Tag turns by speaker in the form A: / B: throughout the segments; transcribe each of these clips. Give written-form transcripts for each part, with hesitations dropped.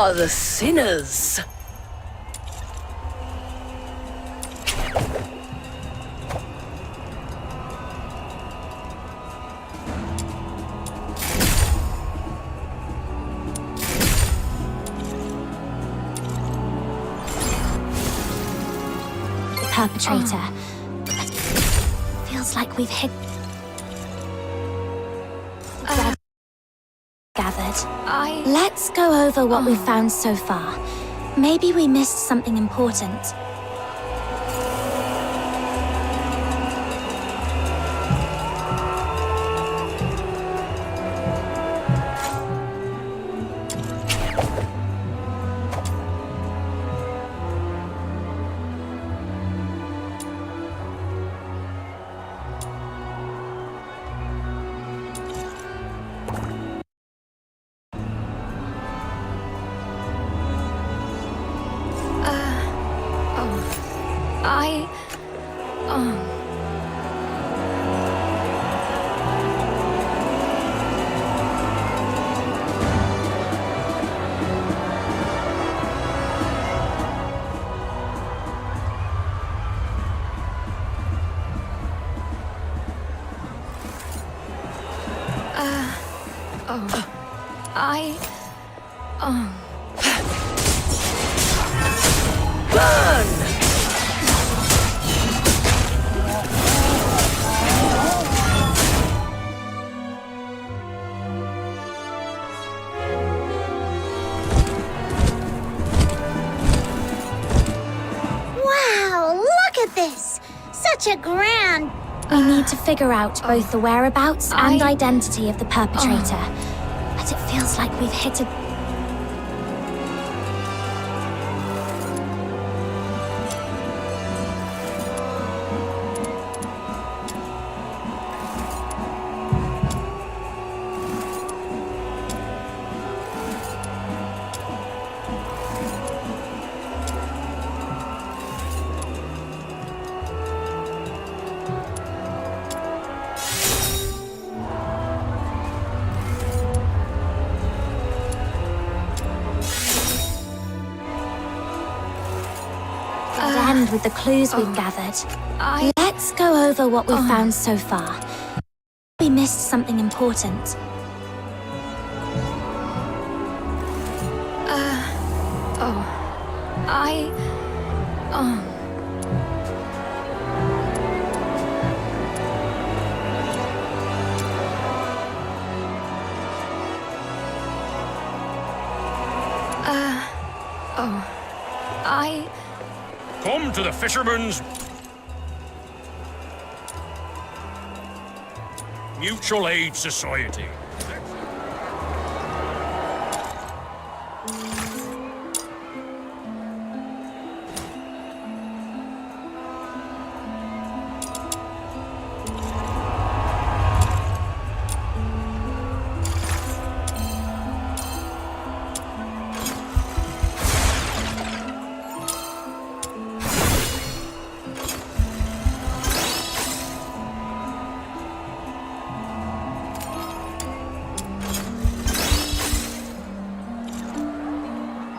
A: are the sinners.
B: Perpetrator. Feels like we've hit... gathered. Let's go over what we've found so far. Maybe we missed something important. Burn!
C: Wow, look at this! Such a grand...
B: We need to figure out both the whereabouts and identity of the perpetrator. But it feels like we've hit a... end with the clues we've gathered. Let's go over what we've found so far. We missed something important.
D: Come to the Fisherman's Mutual Aid Society.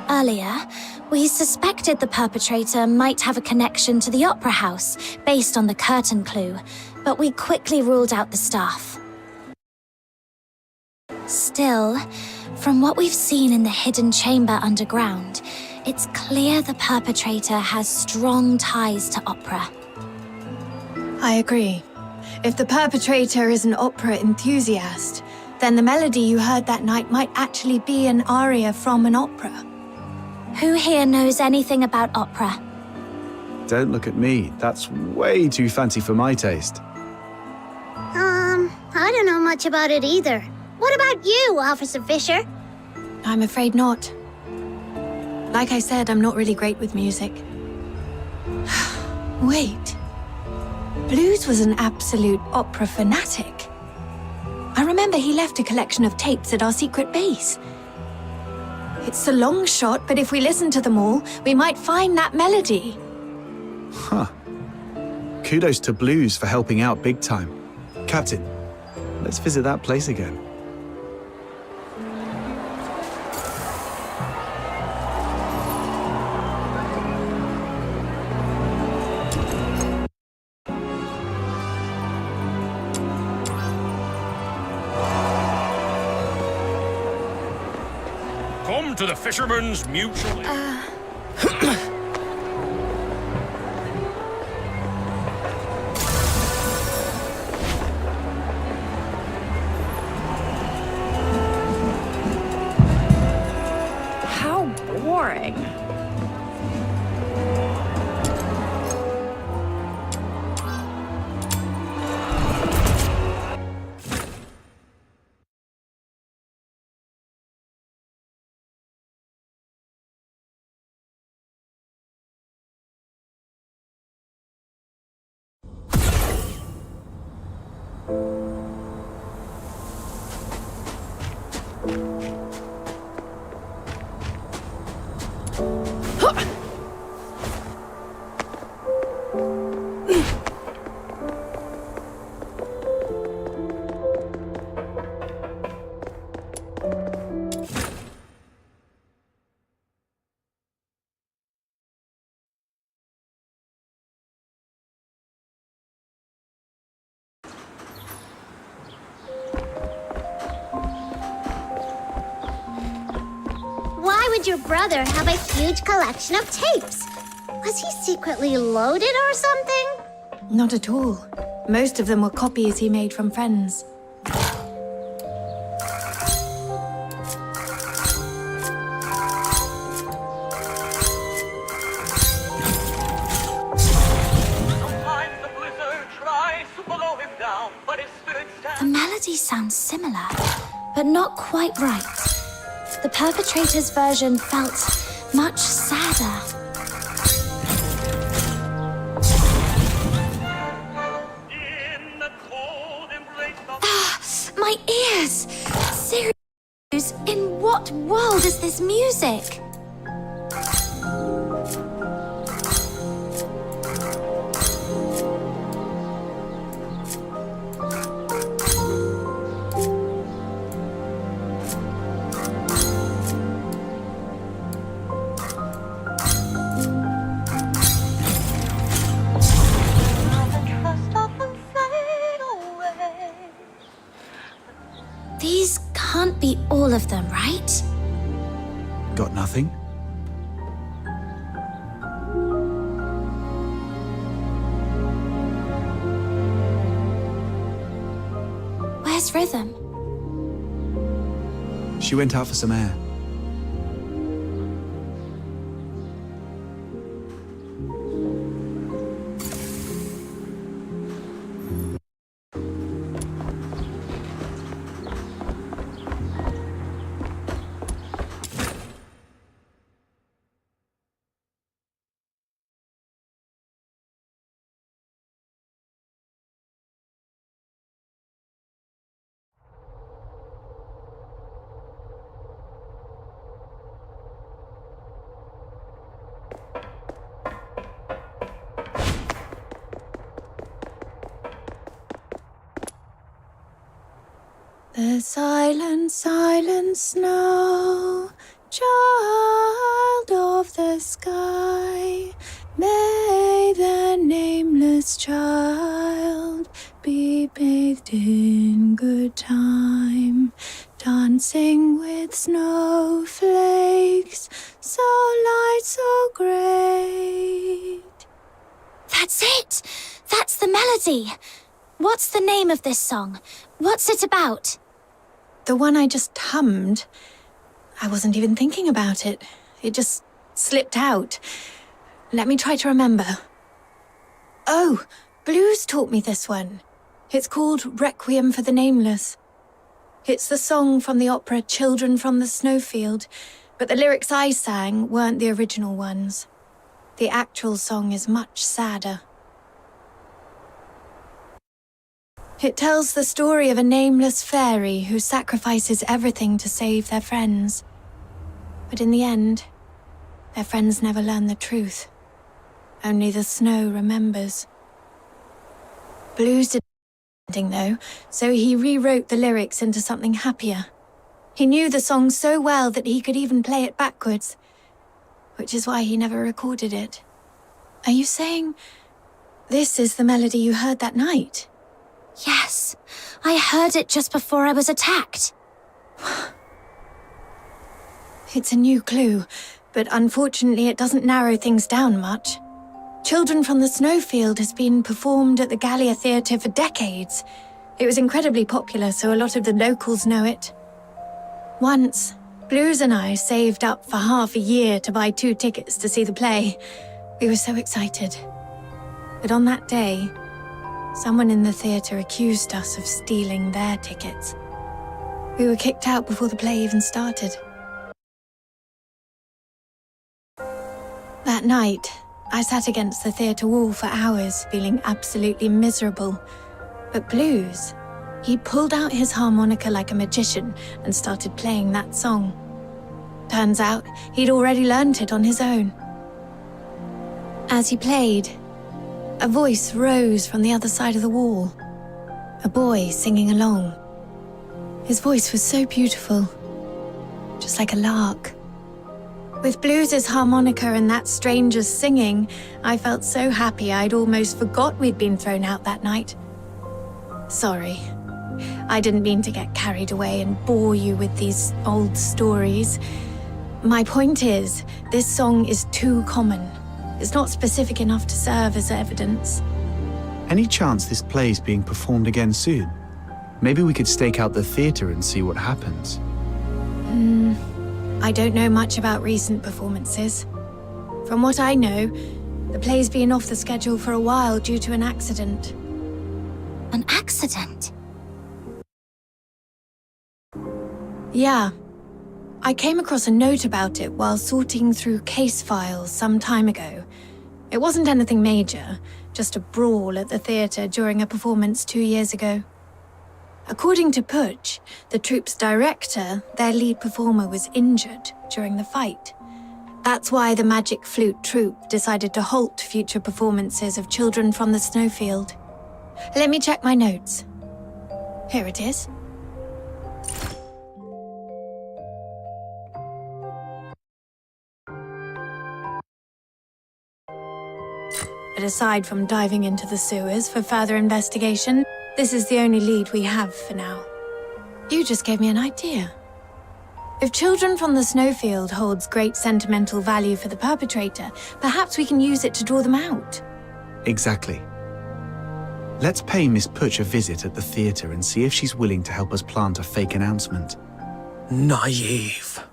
B: Earlier, we suspected the perpetrator might have a connection to the Opera House based on the curtain clue, but we quickly ruled out the staff. Still, from what we've seen in the hidden chamber underground, it's clear the perpetrator has strong ties to opera.
E: I agree. If the perpetrator is an opera enthusiast, then the melody you heard that night might actually be an aria from an opera.
B: Who here knows anything about opera?
F: Don't look at me. That's way too fancy for my taste.
C: I don't know much about it either. What about you, Officer Fisher?
E: I'm afraid not. Like I said, I'm not really great with music. Wait. Blues was an absolute opera fanatic. I remember he left a collection of tapes at our secret base. It's a long shot, but if we listen to them all, we might find that melody.
F: Huh. Kudos to Blues for helping out big time. Captain, let's visit that place again.
D: come to the Fisherman's Mutual Aid.
E: How boring.
C: Why would your brother have a huge collection of tapes? Was he secretly loaded or something?
E: Not at all. Most of them were copies he made from friends.
A: Sometimes the blizzard tries to blow him down, but his spirit stands.
B: The melody sounds similar, but not quite right. The perpetrator's version felt much sadder.
A: In the cold embrace of
B: My ears! Serious, in what world is this music?
A: trust often fade away.
B: These can't be all of them, right?
F: Got nothing?
B: Where's Rhythm?
F: She went out for some air.
E: The silent, silent snow, child of the sky, may the nameless child be bathed in good time, dancing with snowflakes, so light, so great.
B: That's it! That's the melody! What's the name of this song? What's it about?
E: The one I just hummed, I wasn't even thinking about it. It just slipped out. Let me try to remember. Oh, Blues taught me this one. It's called Requiem for the Nameless. It's the song from the opera Children from the Snowfield, but the lyrics I sang weren't the original ones. The actual song is much sadder. It tells the story of a nameless fairy who sacrifices everything to save their friends. But in the end, their friends never learn the truth. Only the snow remembers. Blues didn't ending though, so he rewrote the lyrics into something happier. He knew the song so well that he could even play it backwards, which is why he never recorded it. Are you saying this is the melody you heard that night?
B: Yes, I heard it just before I was attacked.
E: It's a new clue, but unfortunately it doesn't narrow things down much. Children from the Snowfield has been performed at the Gallia Theatre for decades. It was incredibly popular, so a lot of the locals know it. Once, Blues and I saved up for half a year to buy 2 tickets to see the play. We were so excited. But on that day, someone in the theatre accused us of stealing their tickets. We were kicked out before the play even started. That night, I sat against the theatre wall for hours, feeling absolutely miserable. But Blues, he pulled out his harmonica like a magician and started playing that song. Turns out, he'd already learned it on his own. As he played, a voice rose from the other side of the wall. A boy singing along. His voice was so beautiful, just like a lark. With Blues' harmonica and that stranger's singing, I felt so happy I'd almost forgot we'd been thrown out that night. Sorry. I didn't mean to get carried away and bore you with these old stories. My point is, this song is too common. It's not specific enough to serve as evidence.
F: Any chance this play's being performed again soon? Maybe we could stake out the theatre and see what happens.
E: I don't know much about recent performances. From what I know, the play's been off the schedule for a while due to an accident.
B: An accident?
E: Yeah. I came across a note about it while sorting through case files some time ago. It wasn't anything major, just a brawl at the theatre during a performance 2 years ago. According to Putsch, the troupe's director, their lead performer was injured during the fight. That's why the Magic Flute troupe decided to halt future performances of Children from the Snowfield. Let me check my notes. Here it is. But aside from diving into the sewers for further investigation, this is the only lead we have for now. You just gave me an idea. If Children from the Snowfield holds great sentimental value for the perpetrator, perhaps we can use it to draw them out.
F: Exactly. Let's pay Miss Putsch a visit at the theatre and see if she's willing to help us plant a fake announcement.
D: Naive.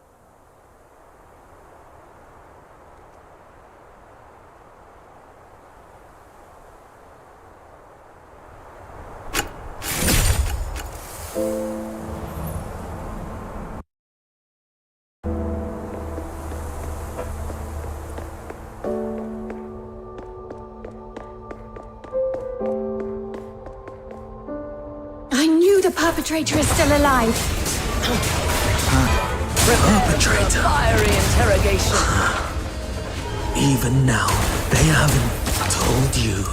E: I knew the perpetrator is still alive.
D: Perpetrator.
A: Fiery interrogation.
D: Even now, they haven't told you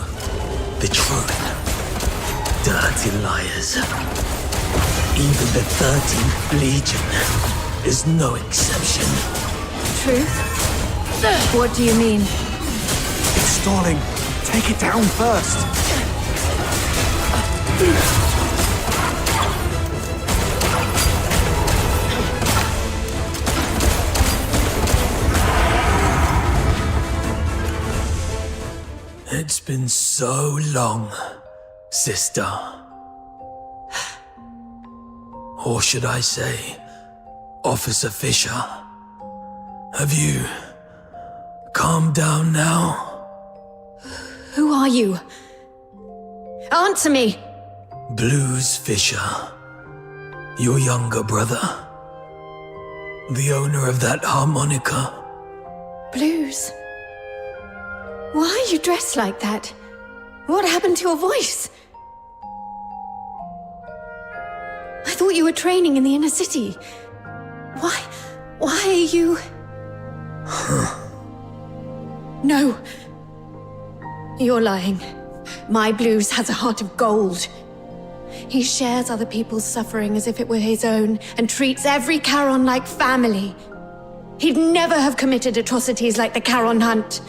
D: the truth. Dirty liars. Even the 13th Legion is no exception.
E: Truth? What do you mean?
F: It's stalling. Take it down first.
D: It's been so long, sister. Or should I say, Officer Fisher? Have you calmed down now?
E: Who are you? Answer me!
D: Blues Fisher, your younger brother. The owner of that harmonica.
E: Blues. Why are you dressed like that? What happened to your voice? I thought you were training in the inner city. Why are you... No. You're lying. My Blues has a heart of gold. He shares other people's suffering as if it were his own and treats every Charon like family. He'd never have committed atrocities like the Charon hunt.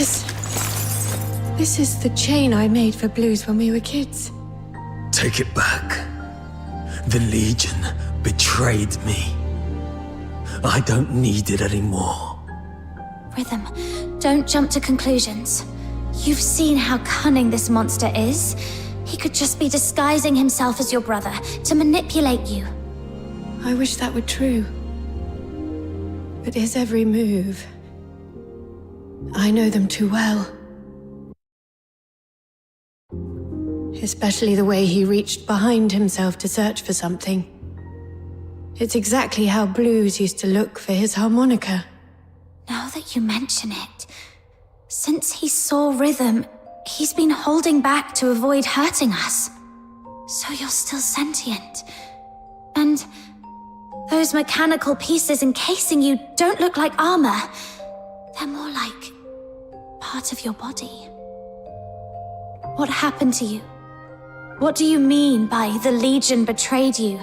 E: This is the chain I made for Blues when we were kids.
G: Take it back. The Legion betrayed me. I don't need it anymore.
B: Rhythm, don't jump to conclusions. You've seen how cunning this monster is. He could just be disguising himself as your brother to manipulate you.
E: I wish that were true. But his every move... I know them too well. Especially the way he reached behind himself to search for something. It's exactly how Blues used to look for his harmonica.
B: Now that you mention it, since he saw Rhythm, he's been holding back to avoid hurting us. So you're still sentient. And those mechanical pieces encasing you don't look like armor. They're more like part of your body. What happened to you? What do you mean by the Legion betrayed you?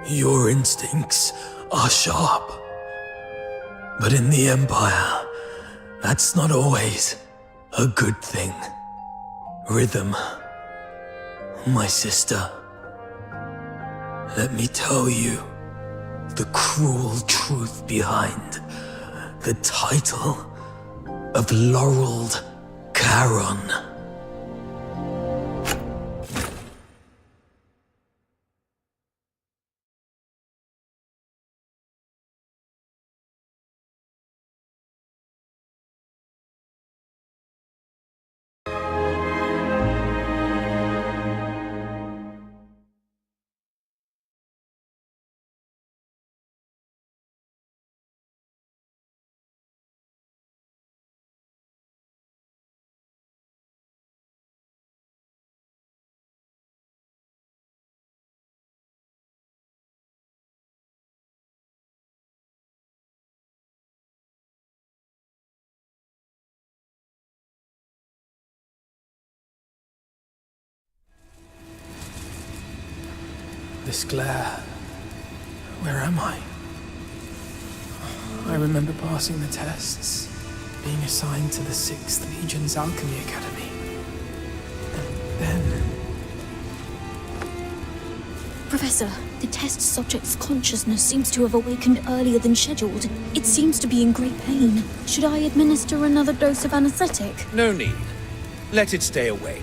G: Your instincts are sharp. But in the Empire, that's not always a good thing. Rhythm, my sister, let me tell you the cruel truth behind the title of Laureled Charon. This glare. Where am I? I remember passing the tests, being assigned to the 6th Legion's Alchemy Academy. And then...
H: Professor, the test subject's consciousness seems to have awakened earlier than scheduled. It seems to be in great pain. Should I administer another dose of anesthetic?
D: No need. Let it stay awake.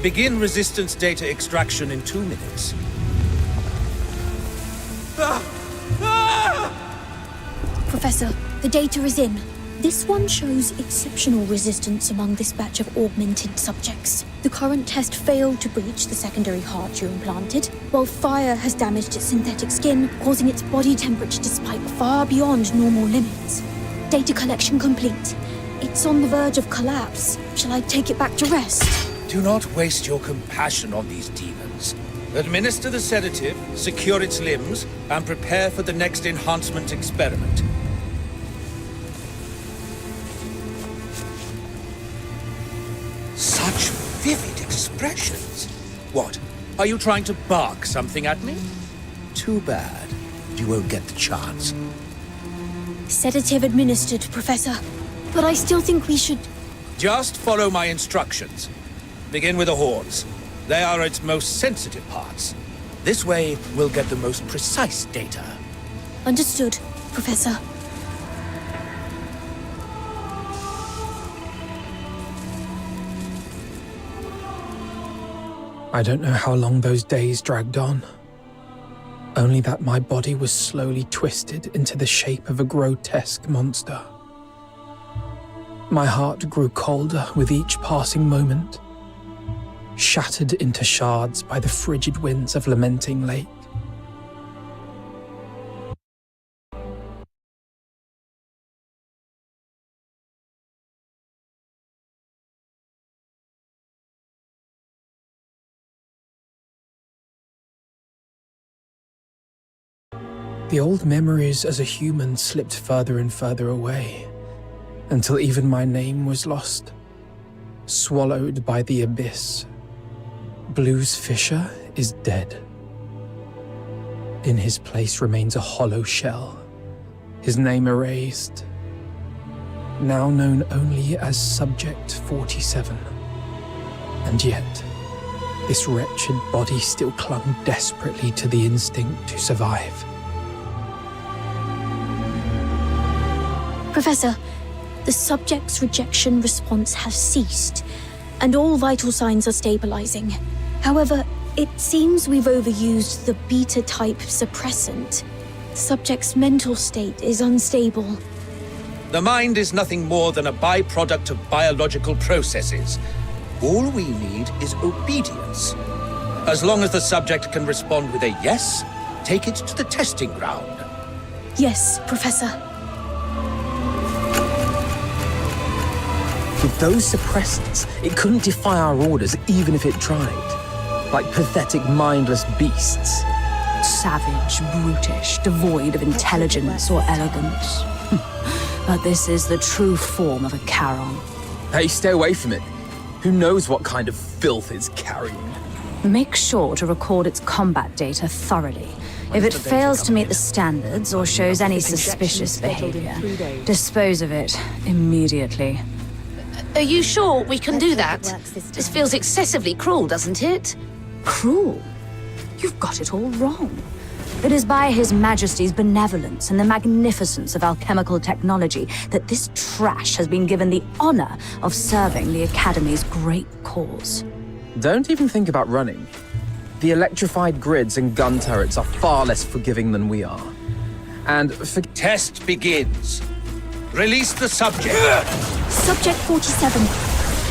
D: Begin resistance data extraction in 2 minutes.
H: Professor, the data is in. This one shows exceptional resistance among this batch of augmented subjects. The current test failed to breach the secondary heart you implanted, while fire has damaged its synthetic skin, causing its body temperature to spike far beyond normal limits. Data collection complete. It's on the verge of collapse. Shall I take it back to rest?
D: Do not waste your compassion on these demons. Administer the sedative, secure its limbs, and prepare for the next enhancement experiment. Such vivid expressions. What? Are you trying to bark something at me? Too bad. You won't get the chance.
H: Sedative administered, Professor. But I still think we should...
D: Just follow my instructions. Begin with the horns. They are its most sensitive parts. This way, we'll get the most precise data.
H: Understood, Professor.
G: I don't know how long those days dragged on. Only that my body was slowly twisted into the shape of a grotesque monster. My heart grew colder with each passing moment, shattered into shards by the frigid winds of Lamenting Lake. The old memories as a human slipped further and further away, until even my name was lost, swallowed by the abyss. Blues Fisher is dead. In his place remains a hollow shell, his name erased. now known only as Subject 47. And yet, this wretched body still clung desperately to the instinct to survive.
H: Professor, the subject's rejection response has ceased, and all vital signs are stabilizing. However, it seems we've overused the beta-type suppressant. The subject's mental state is unstable.
D: The mind is nothing more than a byproduct of biological processes. All we need is obedience. As long as the subject can respond with a yes, take it to the testing ground.
H: Yes, Professor.
I: With those suppressants, it couldn't defy our orders even if it tried. Like pathetic, mindless beasts.
J: Savage, brutish, devoid of intelligence or elegance. But this is the true form of a Charon.
I: Hey, stay away from it. Who knows what kind of filth it's carrying?
J: Make sure to record its combat data thoroughly. If it fails to meet the standards or shows any suspicious behavior, dispose of it immediately.
K: Are you sure we can do that? This feels excessively cruel, doesn't it?
J: Cruel? You've got it all wrong. It is by His Majesty's benevolence and the magnificence of alchemical technology that this trash has been given the honor of serving the Academy's great cause.
I: Don't even think about running. The electrified grids and gun turrets are far less forgiving than we are. And
D: Test begins. Release the subject.
H: Subject 47.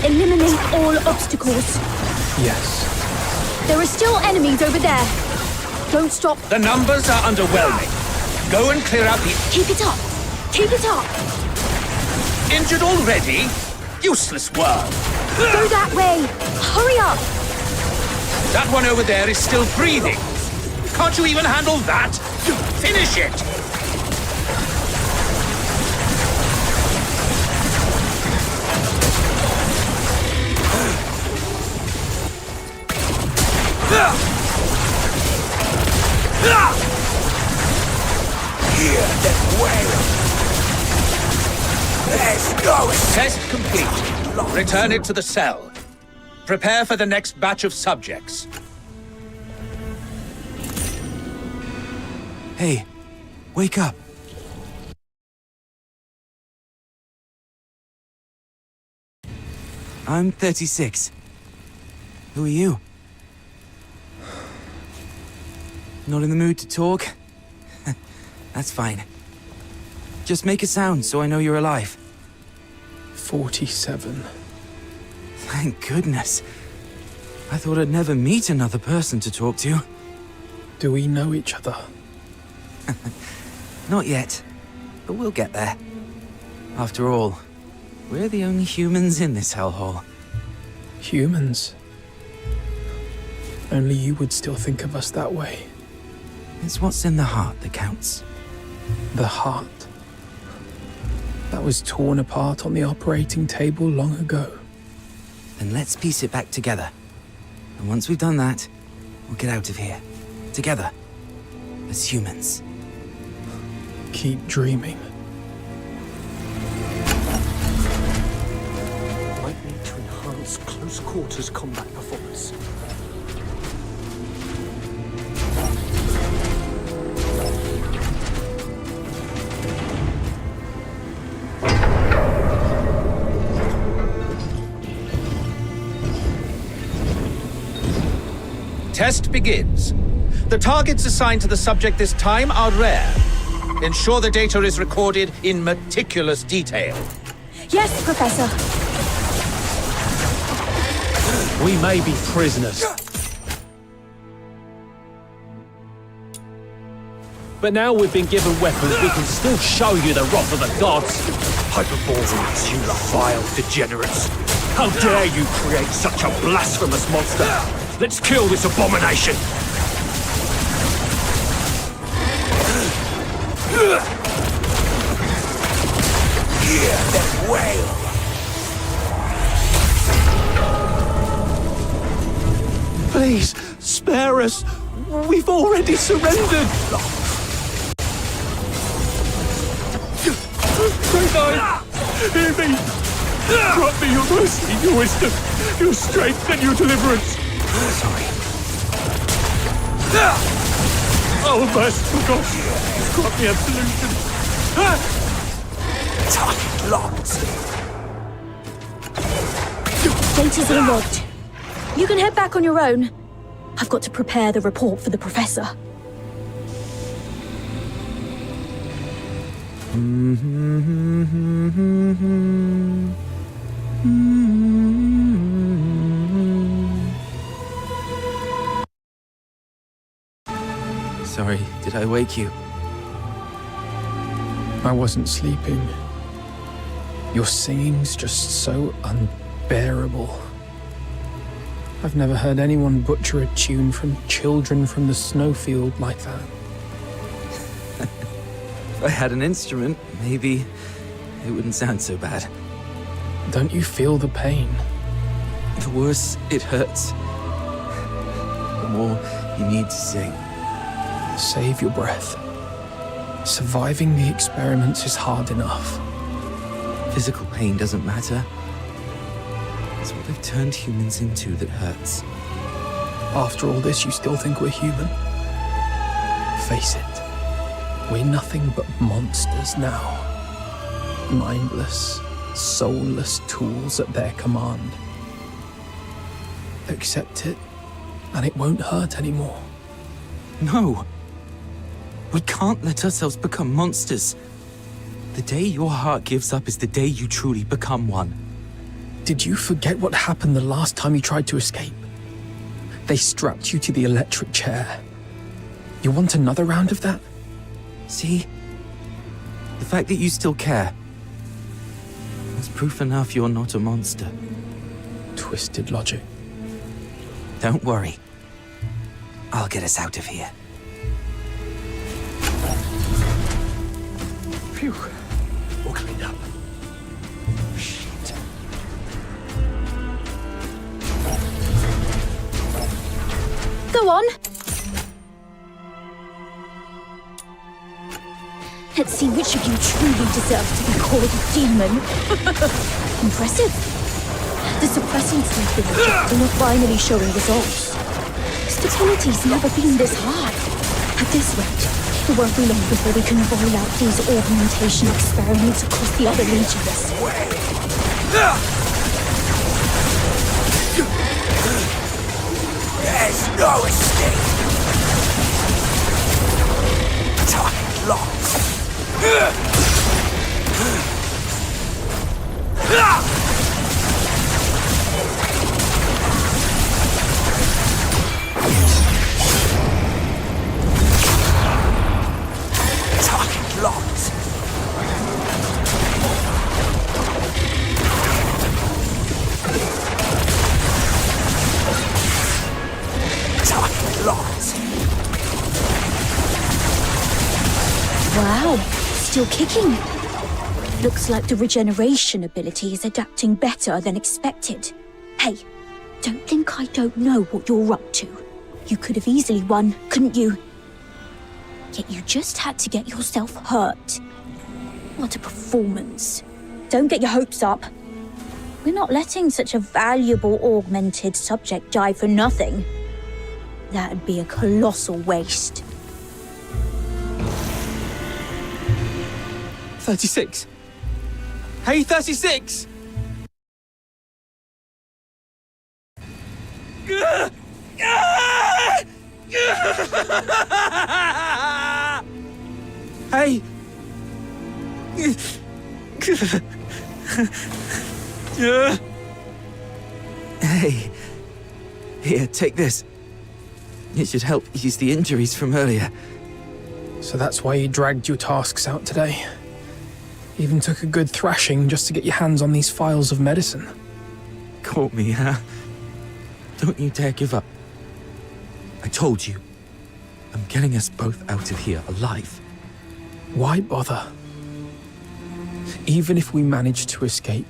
H: Eliminate all obstacles.
G: Yes.
H: There are still enemies over there. Don't stop.
D: The numbers are underwhelming. Go and clear out the...
H: Keep it up. Keep it up.
D: Injured already? Useless worm.
H: Go that way. Hurry up.
D: That one over there is still breathing. Can't you even handle that? Finish it!
A: Hear them wail. Let's go.
D: Test complete. Return it to the cell. Prepare for the next batch of subjects.
L: Hey, wake up. I'm 36. Who are you? Not in the mood to talk? That's fine. Just make a sound so I know you're alive.
G: 47.
L: Thank goodness. I thought I'd never meet another person to talk to.
G: Do we know each other?
L: Not yet, but we'll get there. After all, we're the only humans in this hellhole.
G: Humans? Only you would still think of us that way.
L: It's what's in the heart that counts.
G: The heart. That was torn apart on the operating table long ago.
L: Then let's piece it back together. And once we've done that, we'll get out of here. Together. As humans.
G: Keep dreaming.
M: Might need to enhance close quarters combat performance.
D: Test begins. The targets assigned to the subject this time are rare. Ensure the data is recorded in meticulous detail.
H: Yes, Professor.
M: We may be prisoners. But now we've been given weapons, we can still show you the wrath of the gods. Hyperboreans, you vile degenerates. How dare you create such a blasphemous monster? Let's kill this abomination!
A: Hear them wail.
M: Please, spare us. We've already surrendered. Hear me! Grant me your mercy, your wisdom, your strength, and your deliverance!
L: Sorry.
M: Oh, merciful God! Grant me absolution!
L: Target locked.
H: Data's all logged. You can head back on your own. I've got to prepare the report for the professor.
L: Sorry, did I wake you?
G: I wasn't sleeping. Your singing's just so unbearable. I've never heard anyone butcher a tune from Children from the Snowfield like that.
L: If I had an instrument, maybe it wouldn't sound so bad.
G: Don't you feel the pain?
L: The worse it hurts, the more you need to sing.
G: Save your breath. Surviving the experiments is hard enough.
L: Physical pain doesn't matter. It's what they've turned humans into that hurts.
G: After all this, you still think we're human? Face it, we're nothing but monsters now. Mindless, soulless tools at their command. Accept it, and it won't hurt anymore.
L: No! We can't let ourselves become monsters. The day your heart gives up is the day you truly become one.
G: Did you forget what happened the last time you tried to escape? They strapped you to the electric chair. You want another round of that?
L: See? The fact that you still care is proof enough you're not a monster.
G: Twisted logic.
L: Don't worry. I'll get us out of here.
G: Phew. All cleaned up. Shit.
H: Go on. Let's see which of you truly deserves to be called a demon. Impressive. The suppressants we've been injecting are finally showing results. Stability's never been this high. At this rate, it won't be long before we can roll out these augmentation experiments across the other legions.
L: There's no escape! Target locked! Target locked! Target locked!
H: Wow, still kicking. Looks like the regeneration ability is adapting better than expected. Hey, don't think I don't know what you're up to. You could have easily won, couldn't you? Yet you just had to get yourself hurt. What a performance. Don't get your hopes up. We're not letting such a valuable augmented subject die for nothing. That'd be a colossal waste.
L: 36. Hey, 36! Hey! Hey. Here, take this. It should help ease the injuries from earlier.
G: So that's why you dragged your tasks out today. Even took a good thrashing just to get your hands on these files of medicine.
L: Caught me, huh? Don't you dare give up. I told you. I'm getting us both out of here alive.
G: Why bother? Even if we manage to escape,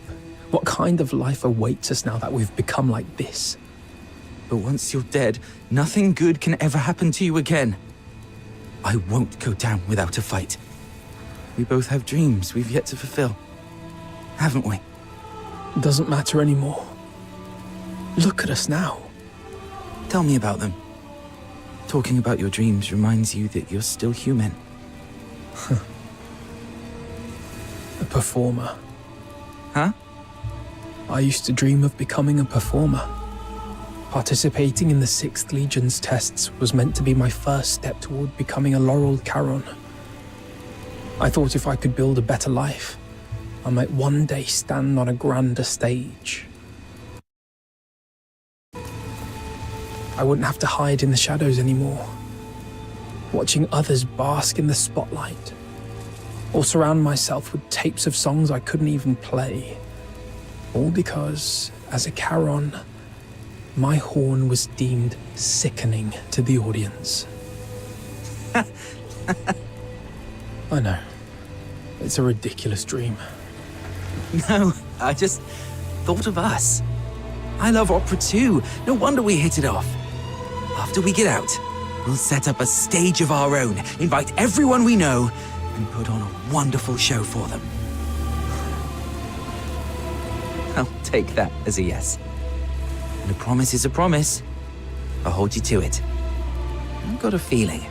G: what kind of life awaits us now that we've become like this?
L: But once you're dead, nothing good can ever happen to you again. I won't go down without a fight. We both have dreams we've yet to fulfill. haven't we?
G: It doesn't matter anymore. Look at us now.
L: Tell me about them. Talking about your dreams reminds you that you're still human.
G: A performer.
L: Huh?
G: I used to dream of becoming a performer. Participating in the 6th Legion's tests was meant to be my first step toward becoming a laureled Charon. I thought if I could build a better life, I might one day stand on a grander stage. I wouldn't have to hide in the shadows anymore, watching others bask in the spotlight, or surround myself with tapes of songs I couldn't even play. All because, as a Charon, my horn was deemed sickening to the audience. I know. It's a ridiculous dream.
L: No, I just thought of us. I love opera too. No wonder we hit it off. After we get out, we'll set up a stage of our own, invite everyone we know, and put on a wonderful show for them. I'll take that as a yes. And a promise is a promise. I'll hold you to it. I've got a feeling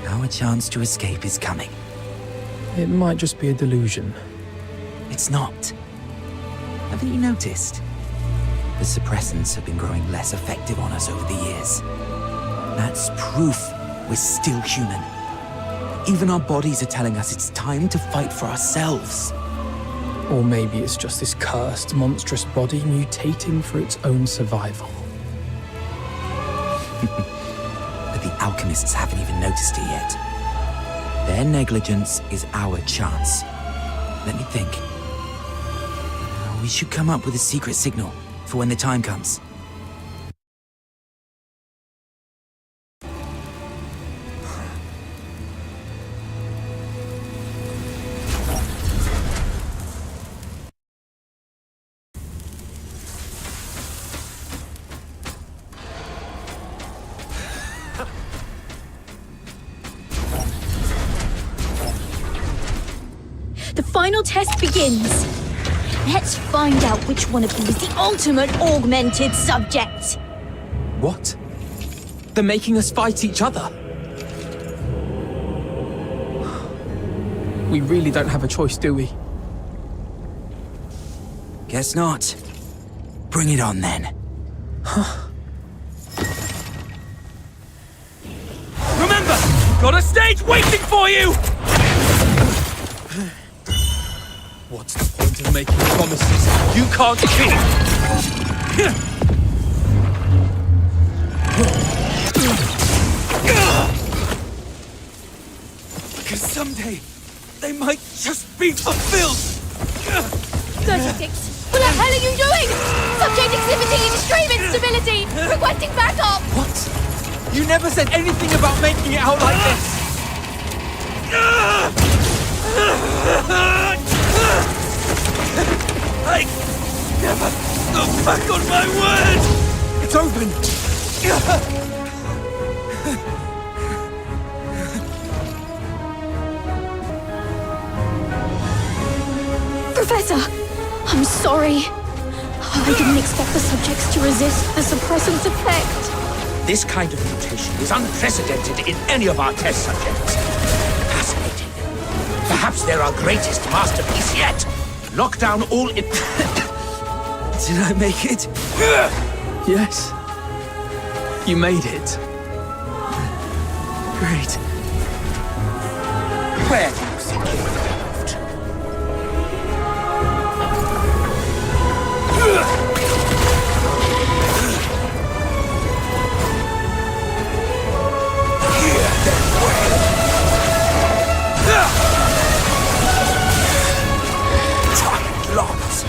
L: our chance to escape is coming.
G: It might just be a delusion.
L: It's not. Haven't you noticed? The suppressants have been growing less effective on us over the years. That's proof we're still human. Even our bodies are telling us it's time to fight for ourselves.
G: Or maybe it's just this cursed, monstrous body mutating for its own survival.
L: But the alchemists haven't even noticed it yet. Their negligence is our chance. Let me think. We should come up with a secret signal for when the time comes.
H: The final test begins. Let's find out which one of them is the ultimate augmented subject.
I: What? They're making us fight each other? We really don't have a choice, do we?
L: Guess not. Bring it on then.
M: Remember, got a stage waiting for you! What's the point of making promises you can't keep? Because someday, they might just be fulfilled!
H: 36! What the hell are you doing? Subject exhibiting extreme instability! Requesting backup!
I: What? You never said anything about making it out like this!
M: I never go back on my word!
I: It's open!
H: Professor! I'm sorry. I didn't expect the subjects to resist the suppressant's effect.
D: This kind of mutation is unprecedented in any of our test subjects. Fascinating. Perhaps they're our greatest masterpiece yet. Lock down all
L: Did I make it?
G: Yes. You made it.
L: Great.
D: Where do you think you moved?
L: Locked.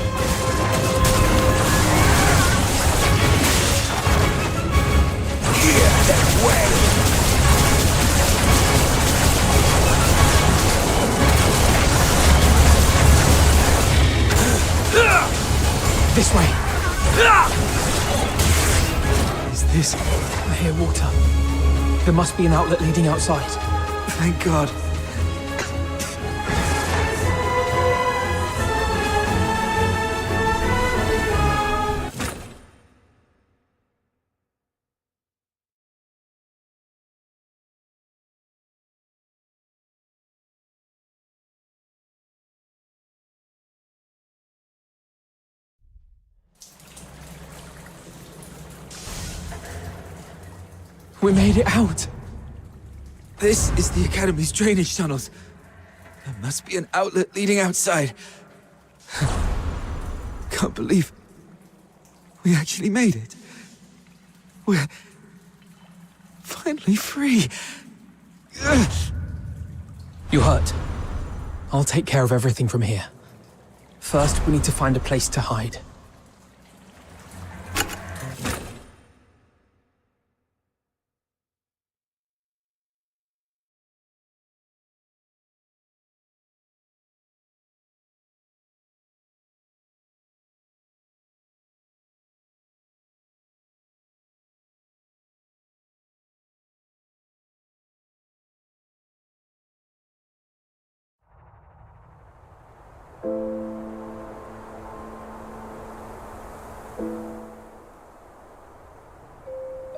D: Hear them wail.
G: This way. Is this? I hear water. There must be an outlet leading outside.
L: Thank God. We made it out! This is the Academy's drainage tunnels. There must be an outlet leading outside. Can't believe we actually made it. We're finally free.
G: You hurt. I'll take care of everything from here. First, we need to find a place to hide.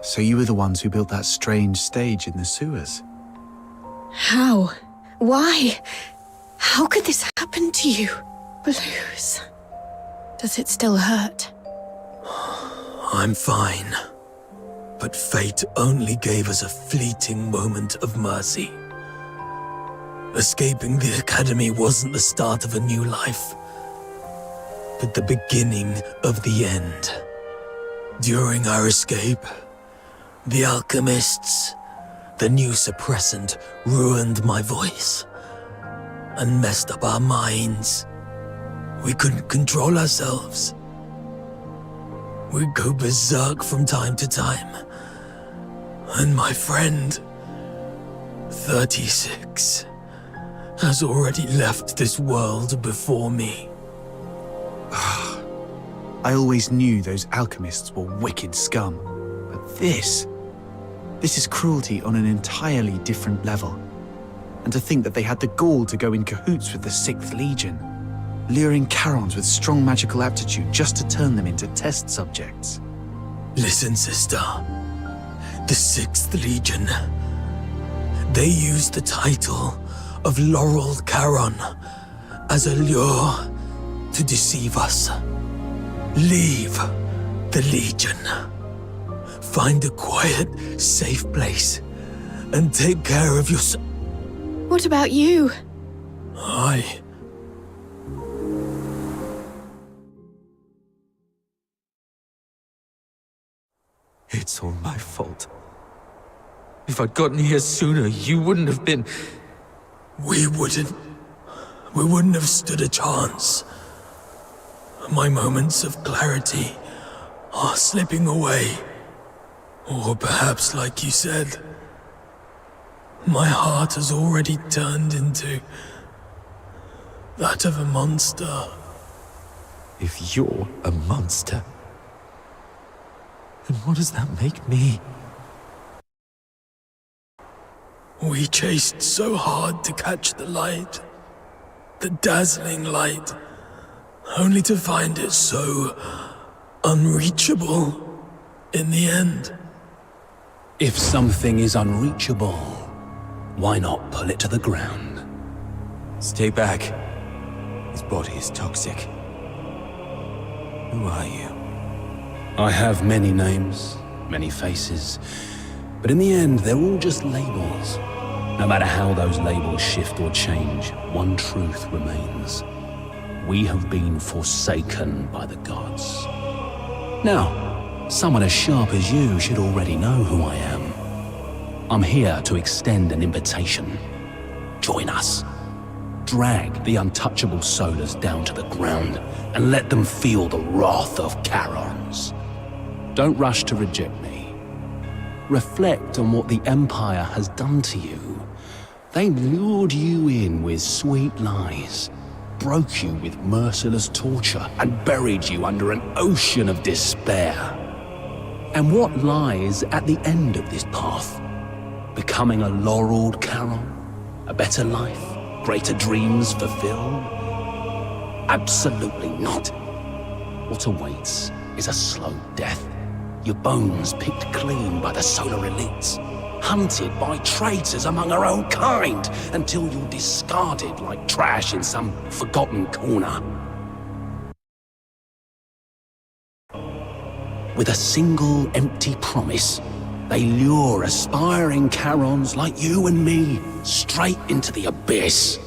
F: So you were the ones who built that strange stage in the sewers?
E: How? Why? How could this happen to you? Blues. Does it still hurt?
N: I'm fine. But fate only gave us a fleeting moment of mercy. Escaping the Academy wasn't the start of a new life, but the beginning of the end. During our escape, the alchemists, the new suppressant, ruined my voice and messed up our minds. We couldn't control ourselves. We'd go berserk from time to time. And my friend, 36, has already left this world before me.
F: I always knew those alchemists were wicked scum. But this is cruelty on an entirely different level. And to think that they had the gall to go in cahoots with the 6th Legion, luring Charons with strong magical aptitude just to turn them into test subjects.
N: Listen, sister. The 6th Legion. They used the title of Laurel Charon as a lure to deceive us. Leave the Legion. Find a quiet, safe place and take care of yourself.
E: What about you?
N: It's all my fault. If I'd gotten here sooner, you wouldn't have been... We wouldn't have stood a chance. My moments of clarity are slipping away. Or perhaps, like you said, my heart has already turned into that of a monster. If you're a monster, then what does that make me? We chased so hard to catch the light, the dazzling light, only to find it so unreachable in the end.
M: If something is unreachable, why not pull it to the ground?
N: Stay back. His body is toxic. Who are you?
M: I have many names, many faces, but in the end, they're all just labels. No matter how those labels shift or change, one truth remains. We have been forsaken by the gods. Now, someone as sharp as you should already know who I am. I'm here to extend an invitation. Join us. Drag the untouchable Solars down to the ground and let them feel the wrath of Charons. Don't rush to reject me. Reflect on what the Empire has done to you. They lured you in with sweet lies, broke you with merciless torture, and buried you under an ocean of despair. And what lies at the end of this path? Becoming a laureled Charon? A better life? Greater dreams fulfilled? Absolutely not. What awaits is a slow death. Your bones picked clean by the solar elites, hunted by traitors among our own kind, until you're discarded like trash in some forgotten corner. With a single empty promise,
O: They lure aspiring Charons like you and me straight into the abyss.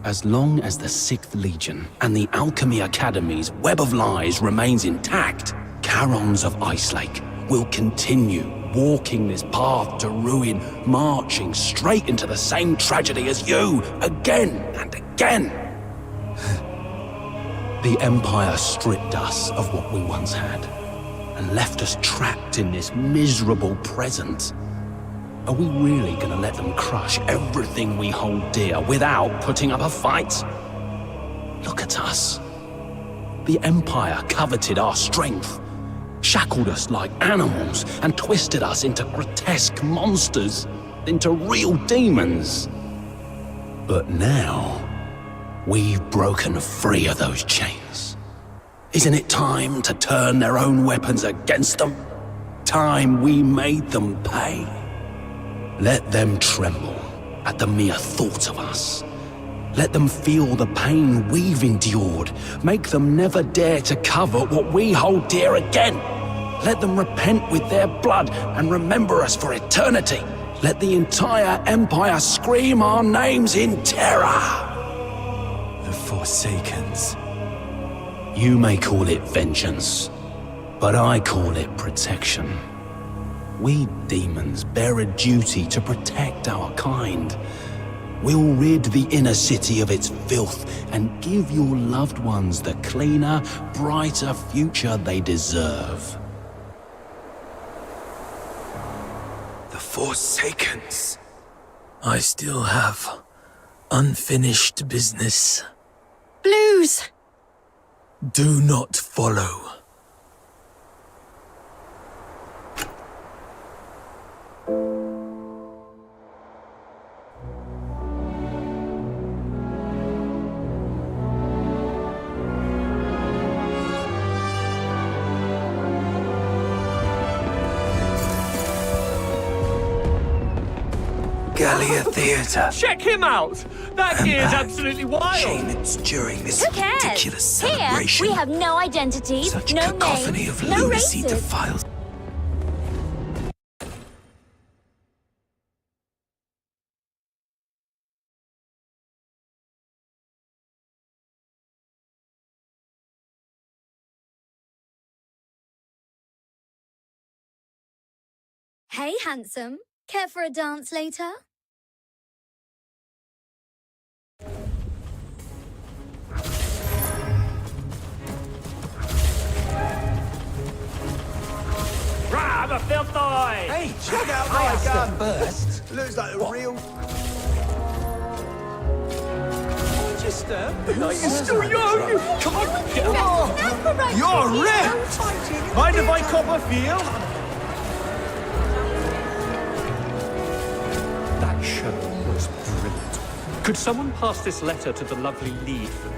O: As long as the 6th Legion and the Alchemy Academy's web of lies remains intact, Charons of Icelake will continue walking this path to ruin, marching straight into the same tragedy as you, again and again. The Empire stripped us of what we once had, and left us trapped in this miserable present. Are we really gonna let them crush everything we hold dear without putting up a fight? Look at us. The Empire coveted our strength, shackled us like animals, and twisted us into grotesque monsters, into real demons. But now, we've broken free of those chains. Isn't it time to turn their own weapons against them? Time we made them pay. Let them tremble at the mere thought of us. Let them feel the pain we've endured. Make them never dare to cover what we hold dear again. Let them repent with their blood and remember us for eternity. Let the entire Empire scream our names in terror.
L: The Forsakens.
O: You may call it vengeance, but I call it protection. We demons bear a duty to protect our kind. We'll rid the inner city of its filth and give your loved ones the cleaner, brighter future they deserve.
N: The Forsakens. I still have unfinished business.
E: Blues!
N: Do not follow.
M: Gallia Theatre. Check him out! That gear's absolutely wild!
L: Shame it's during this
C: Who cares?
L: ridiculous celebration.
C: Here, we have no identities,
L: Such
C: no
L: cacophony
C: names,
L: of
C: no
L: lunacy
C: races.
L: defiles.
C: Hey, handsome. Care for a dance later?
M: Grab a filth boy!
L: Hey, check out my gun! Burst.
P: Looks like a real...
M: You're still young! Come on, get up!
P: You're ripped! Mind if I cop a feel?
M: That show was brilliant. Could someone pass this letter to the lovely lead for me?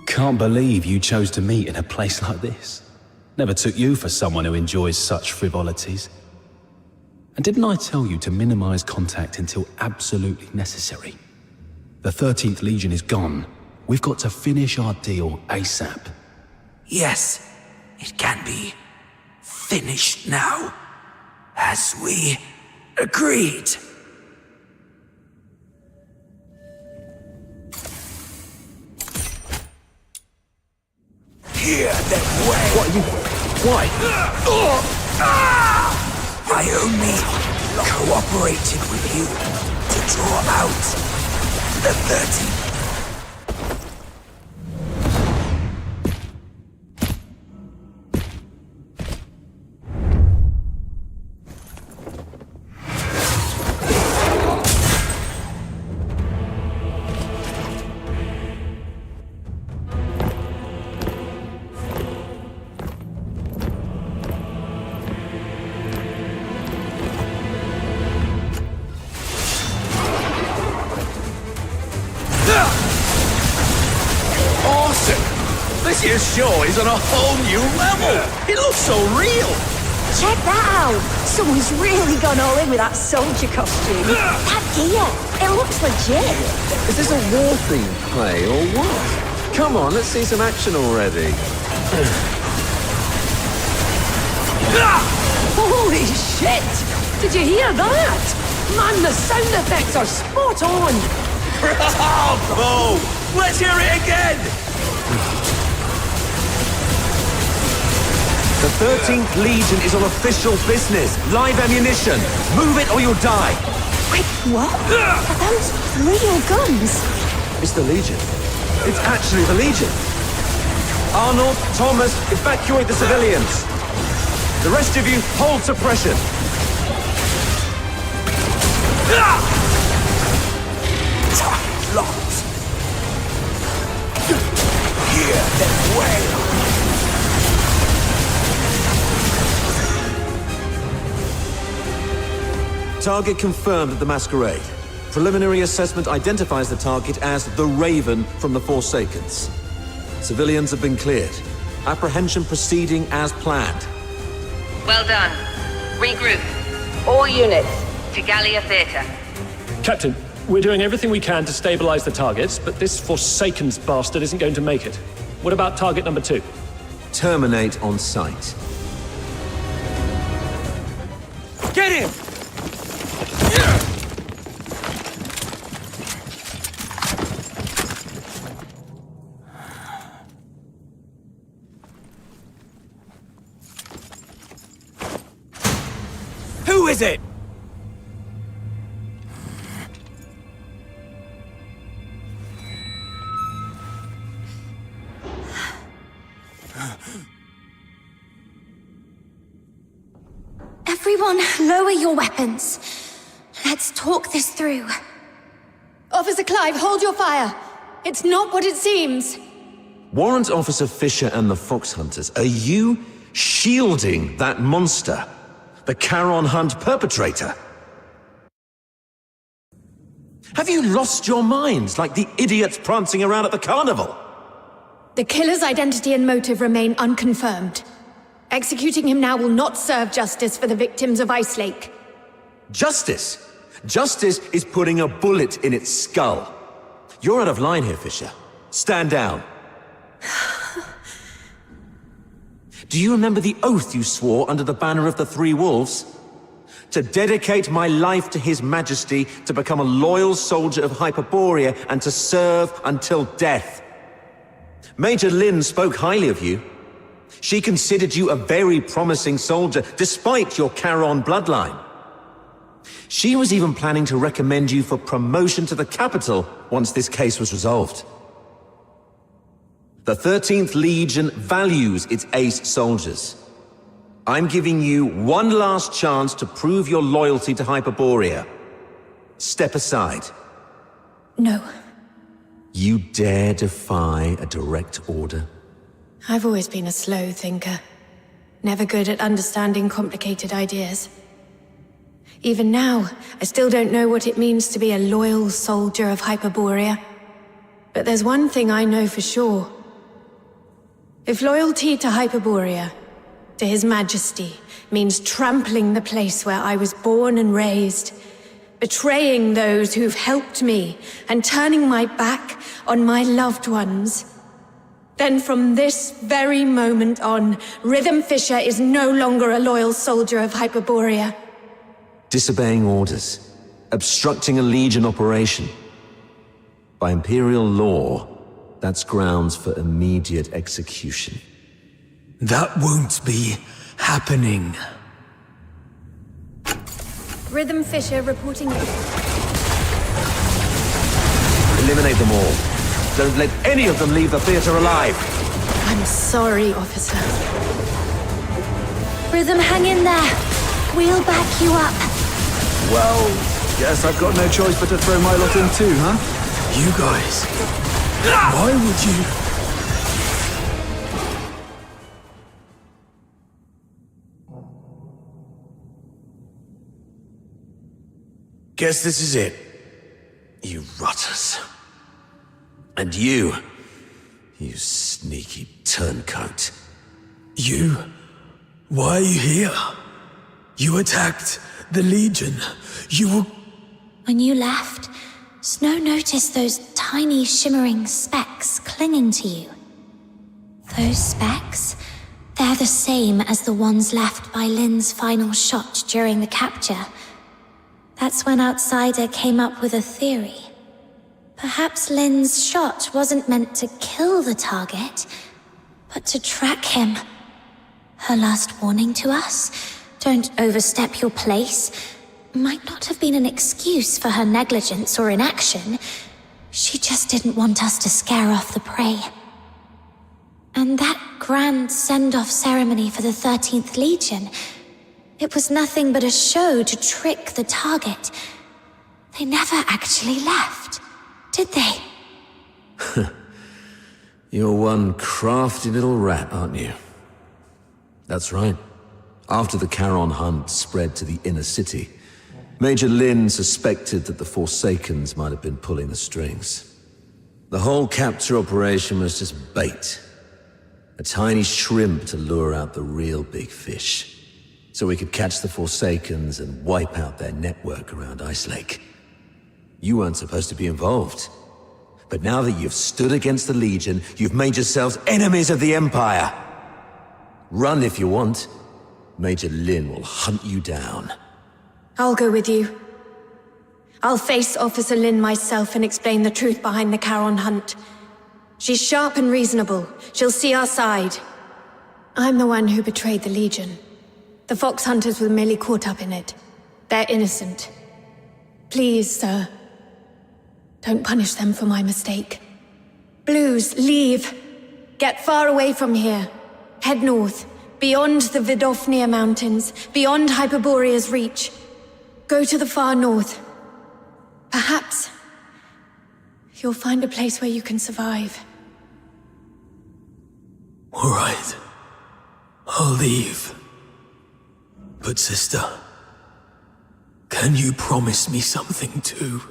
O: Can't believe you chose to meet in a place like this. Never took you for someone who enjoys such frivolities. And didn't I tell you to minimize contact until absolutely necessary? The 13th Legion is gone. We've got to finish our deal ASAP.
L: Yes, it can be finished now, as we agreed. Hear them way.
O: What are you... Why?
L: I only cooperated with you to draw out the 13th.
D: Awesome! This year's show is on a whole new level! It looks so real!
J: Check that out! Someone's really gone all in with that soldier costume. That gear, it looks legit.
I: Is this a war-themed play or what? Come on, let's see some action already.
K: Holy shit! Did you hear that? Man, the sound effects are spot on!
P: Bravo! Let's hear it again!
Q: The 13th Legion is on official business. Live ammunition. Move it or you'll die.
E: Wait, what? Are those real guns?
Q: It's the Legion. It's actually the Legion. Arnold, Thomas, evacuate the civilians. The rest of you, hold suppression.
P: Locked. Hear them wail.
Q: Target confirmed at the Masquerade. Preliminary assessment identifies the target as the Raven from the Forsakens. Civilians have been cleared. Apprehension proceeding as planned.
R: Well done. Regroup. All units to Gallia Theatre.
M: Captain, we're doing everything we can to stabilize the targets, but this Forsakens bastard isn't going to make it. What about target number 2?
Q: Terminate on sight.
P: Get him! Who is it?
B: Everyone, lower your weapons. Let's talk this through.
E: Officer Clive, hold your fire. It's not what it seems.
Q: Warrant Officer Fisher and the Fox Hunters, are you shielding that monster? The Charon Hunt perpetrator? Have you lost your minds like the idiots prancing around at the carnival?
E: The killer's identity and motive remain unconfirmed. Executing him now will not serve justice for the victims of Ice Lake.
Q: Justice? Justice is putting a bullet in its skull. You're out of line here, Fisher. Stand down. Do you remember the oath you swore under the banner of the Three Wolves? To dedicate my life to His Majesty, to become a loyal soldier of Hyperborea, and to serve until death. Major Lynn spoke highly of you. She considered you a very promising soldier, despite your Charon bloodline. She was even planning to recommend you for promotion to the capital once this case was resolved. The 13th Legion values its ace soldiers. I'm giving you one last chance to prove your loyalty to Hyperborea. Step aside.
E: No.
Q: You dare defy a direct order?
E: I've always been a slow thinker. Never good at understanding complicated ideas. Even now, I still don't know what it means to be a loyal soldier of Hyperborea. But there's one thing I know for sure. If loyalty to Hyperborea, to His Majesty, means trampling the place where I was born and raised, betraying those who've helped me, and turning my back on my loved ones, then from this very moment on, Rhythm Fisher is no longer a loyal soldier of Hyperborea.
Q: Disobeying orders, obstructing a Legion operation. By Imperial law, that's grounds for immediate execution.
N: That won't be happening.
E: Rhythm Fisher reporting.
Q: Eliminate them all. Don't let any of them leave the theater alive.
E: I'm sorry, officer.
B: Rhythm, hang in there. We'll back you up.
F: Well, guess I've got no choice but to throw my lot in too, huh?
N: You guys. Why would you?
O: Guess this is it. You rotters. And you sneaky turncoat.
N: You Why are you here? You attacked the Legion.
B: When you left, Snow noticed those tiny shimmering specks clinging to you. Those specks? They're the same as the ones left by Lynn's final shot during the capture. That's when Outsider came up with a theory. Perhaps Lynn's shot wasn't meant to kill the target, but to track him. Her last warning to us, don't overstep your place, might not have been an excuse for her negligence or inaction. She just didn't want us to scare off the prey. And that grand send-off ceremony for the 13th Legion, it was nothing but a show to trick the target. They never actually left, did they?
Q: You're one crafty little rat, aren't you? That's right. After the Charon hunt spread to the inner city, Major Lynn suspected that the Forsakens might have been pulling the strings. The whole capture operation was just bait. A tiny shrimp to lure out the real big fish, so we could catch the Forsakens and wipe out their network around Ice Lake. You weren't supposed to be involved. But now that you've stood against the Legion, you've made yourselves enemies of the Empire. Run if you want. Major Lynn will hunt you down.
E: I'll go with you. I'll face Officer Lynn myself and explain the truth behind the Charon hunt. She's sharp and reasonable. She'll see our side. I'm the one who betrayed the Legion. The Fox Hunters were merely caught up in it. They're innocent. Please, sir, don't punish them for my mistake. Blues, leave. Get far away from here. Head north, beyond the Vidofnir Mountains, beyond Hyperborea's reach. Go to the far north. Perhaps you'll find a place where you can survive.
N: All right. I'll leave. But sister, can you promise me something too?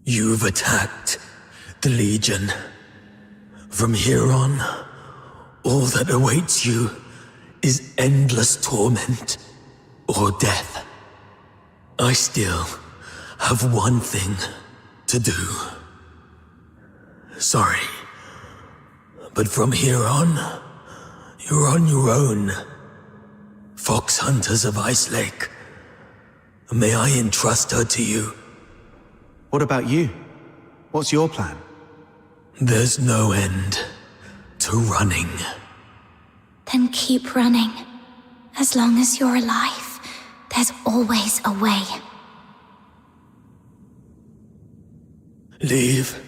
N: You've attacked the Legion. From here on, all that awaits you is endless torment or death. I still have one thing to do. Sorry, but from here on, you're on your own. Fox Hunters of Ice Lake. May I entrust her to you?
F: What about you? What's your plan?
N: There's no end to running.
B: Then keep running. As long as you're alive, there's always a way.
N: Leave.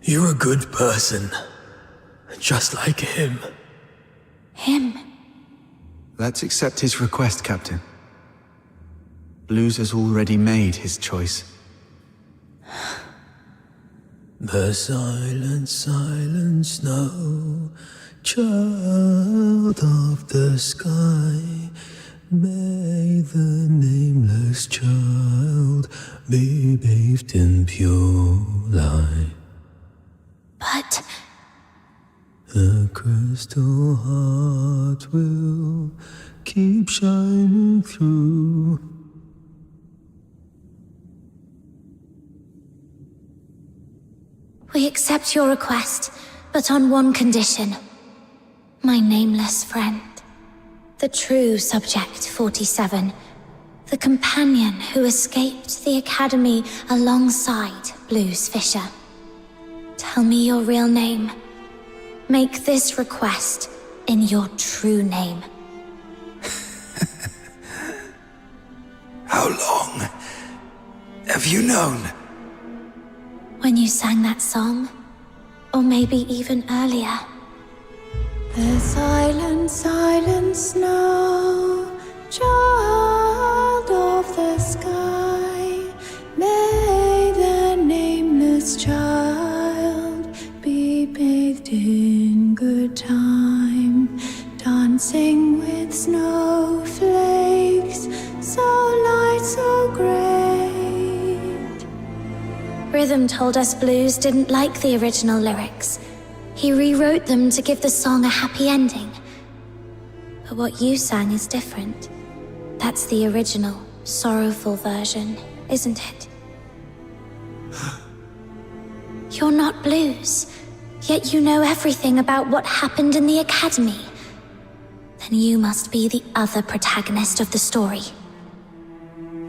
N: You're a good person. Just like him.
B: Him?
F: Let's accept his request, Captain. Blues has already made his choice.
N: The silent, silent snow, child of the sky, may the nameless child be bathed in pure light.
B: But
N: the crystal heart will keep shining through.
B: we accept your request, but on one condition. My nameless friend. The true Subject 47. The companion who escaped the Academy alongside Blues Fisher. Tell me your real name. Make this request in your true name.
P: How long have you known?
B: When you sang that song, or maybe even earlier.
E: The silent, silent snow, child of the sky, may the nameless
B: Rhythm told us Blues didn't like the original lyrics. He rewrote them to give the song a happy ending. But what you sang is different. That's the original, sorrowful version, isn't it? You're not Blues, yet you know everything about what happened in the Academy. Then you must be the other protagonist of the story.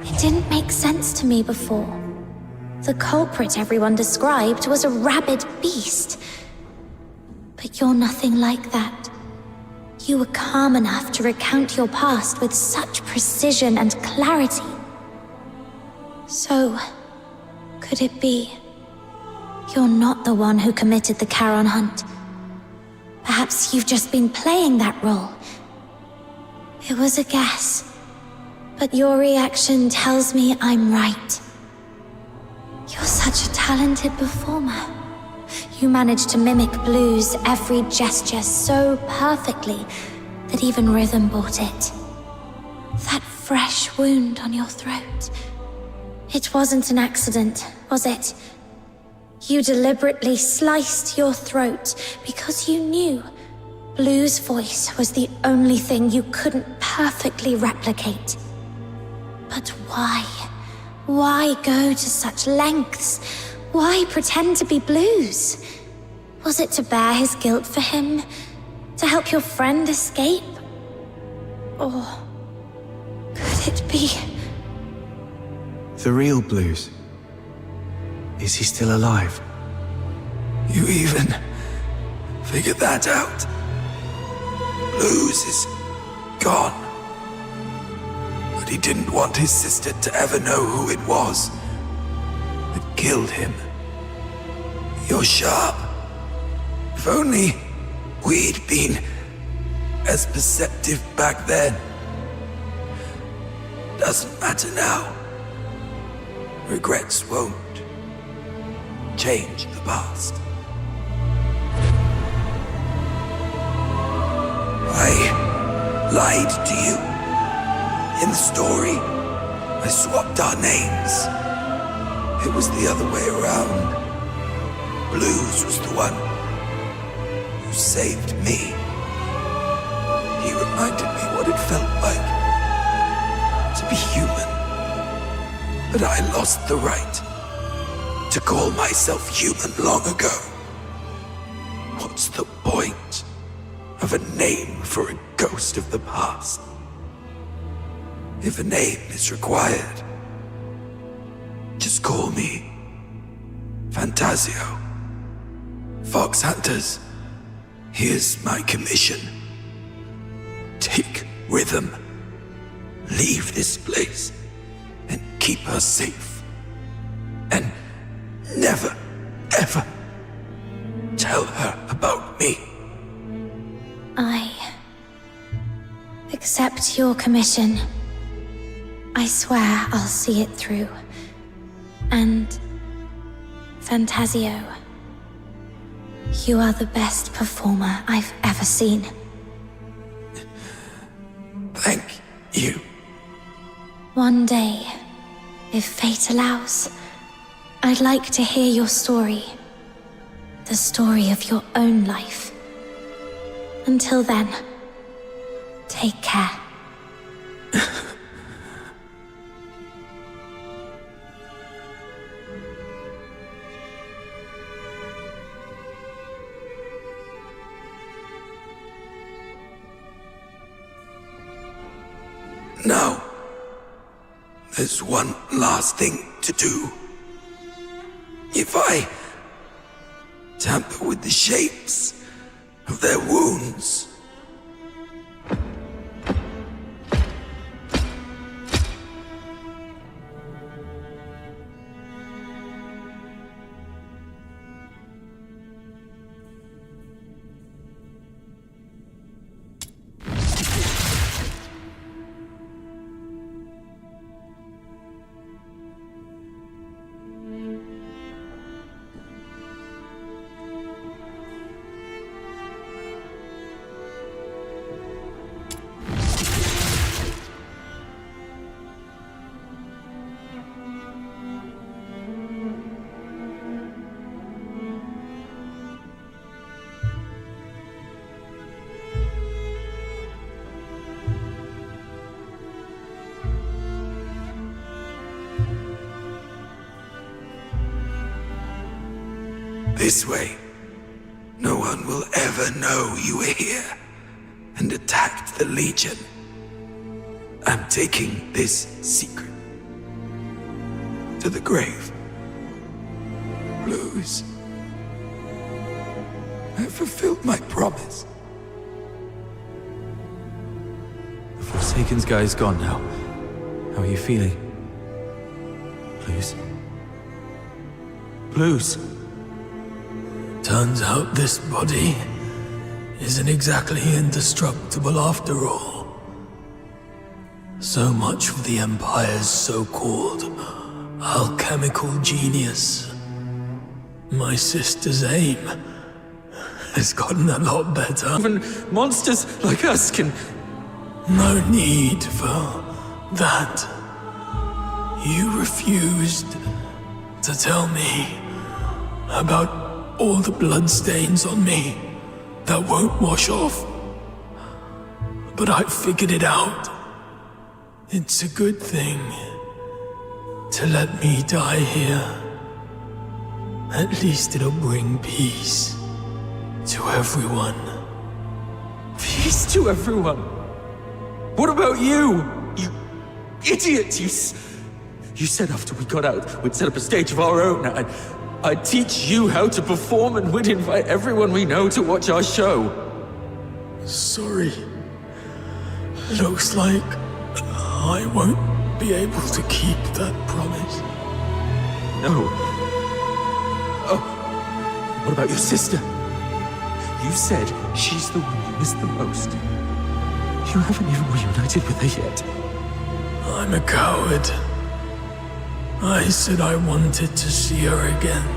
B: It didn't make sense to me before. The culprit everyone described was a rabid beast. But you're nothing like that. You were calm enough to recount your past with such precision and clarity. So, could it be you're not the one who committed the Charon hunt? Perhaps you've just been playing that role. It was a guess, but your reaction tells me I'm right. You're such a talented performer. You managed to mimic Blues' every gesture so perfectly that even Rhythm bought it. That fresh wound on your throat. It wasn't an accident, was it? You deliberately sliced your throat because you knew Blue's voice was the only thing you couldn't perfectly replicate. But why? Why go to such lengths? Why pretend to be Blues? Was it to bear his guilt for him? To help your friend escape? Or could it be...
F: The real Blues? Is he still alive?
P: You even figured that out? Blues is gone. But he didn't want his sister to ever know who it was that killed him. You're sharp. If only we'd been as perceptive back then. Doesn't matter now. Regrets won't change the past. I lied to you. In the story, I swapped our names. It was the other way around. Blues was the one who saved me. He reminded me what it felt like to be human. But I lost the right to call myself human long ago. What's the point of a name for a ghost of the past? If a name is required, just call me Fantasio. Fox Hunters, here's my commission. Take Rhythm, leave this place, and keep her safe. And never, ever tell her about me.
B: I accept your commission. I swear I'll see it through. And Fantasio, you are the best performer I've ever seen.
P: Thank you.
B: One day, if fate allows, I'd like to hear your story. The story of your own life. Until then, take care.
P: Now, there's one last thing to do. If I tamper with the shapes of their wounds, This way, no one will ever know you were here and attacked the Legion. I'm taking this secret to the grave. Blues, I fulfilled my promise.
N: The Forsaken's guy is gone now. How are you feeling? Blues? Blues?
S: Turns out this body isn't exactly indestructible after all. So much of the Empire's so-called alchemical genius. My sister's aim has gotten a lot better.
N: Even monsters like us can...
S: No need for that. You refused to tell me about all the bloodstains on me that won't wash off. But I figured it out. It's a good thing to let me die here. At least it'll bring peace to everyone.
N: Peace to everyone? What about you? You idiot! You said after we got out, we'd set up a stage of our own. I'd teach you how to perform and we'd invite everyone we know to watch our show.
S: Sorry. Looks like I won't be able to keep that promise.
N: No. Oh, what about your sister? You said she's the one you miss the most. You haven't even reunited with her yet.
S: I'm a coward. I said I wanted to see her again.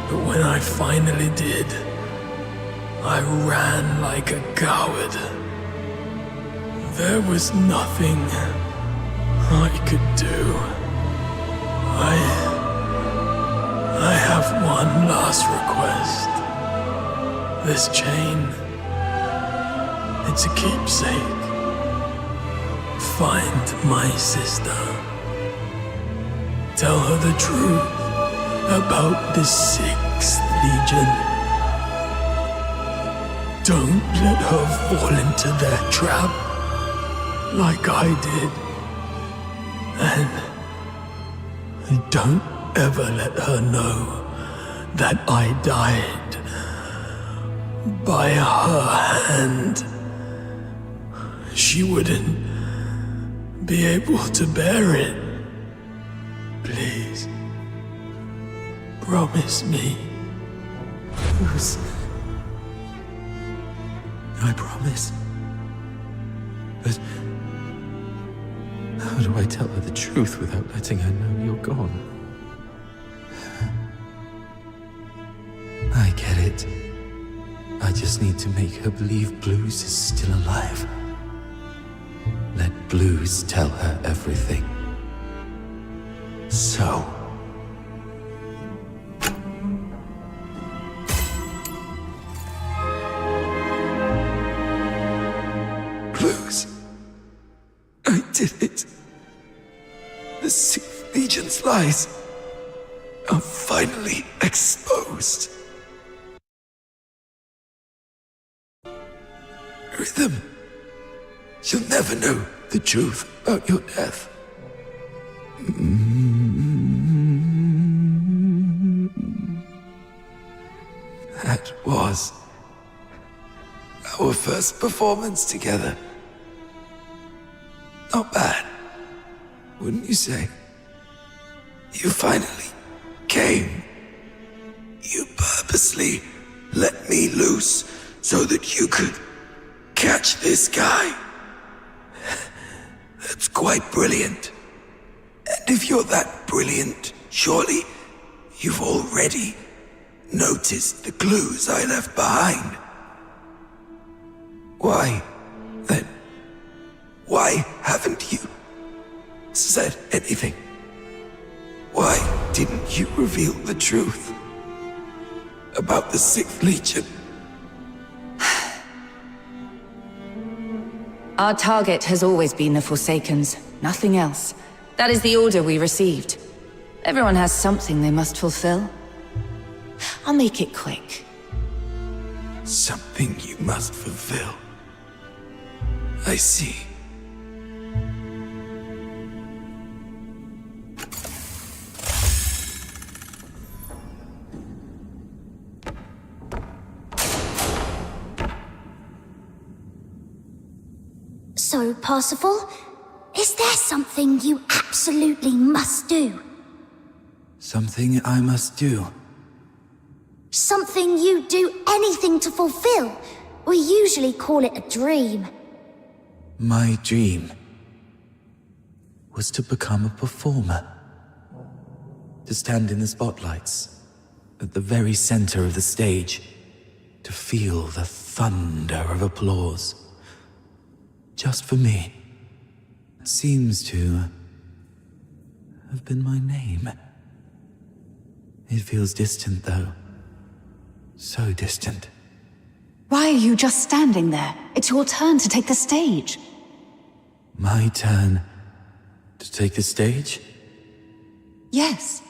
S: But when I finally did, I ran like a coward. There was nothing I could do. I have one last request. This chain, it's a keepsake. Find my sister. Tell her the truth about the 6th Legion. Don't let her fall into their trap like I did. And don't ever let her know that I died by her hand. She wouldn't be able to bear it. Please, promise me.
N: Bruce, I promise. But how do I tell her the truth without letting her know you're gone? I get it. I just need to make her believe Blues is still alive. Let Blues tell her everything. So...
P: Blues, I did it. The 6th Legion's lies are finally exposed. Rhythm, you'll never know the truth about your death. That was our first performance together. Not bad, wouldn't you say? You finally came. You purposely let me loose so that you could catch this guy. That's quite brilliant. And if you're that brilliant, surely you've already noticed the clues I left behind. Why, then, why haven't you said anything? Why didn't you reveal the truth about the 6th Legion?
R: Our target has always been the Forsakens, nothing else. That is the order we received. Everyone has something they must fulfill.
T: I'll make it quick.
N: Something you must fulfill. I see.
B: So, Parsifal, is there something you absolutely must do?
L: Something I must do.
B: Something you do anything to fulfill? We usually call it a dream.
L: My dream was to become a performer. To stand in the spotlights, at the very center of the stage, to feel the thunder of applause. Just for me. It seems to have been my name. It feels distant, though. So distant.
U: Why are you just standing there? It's your turn to take the stage.
L: My turn to take the stage?
U: Yes.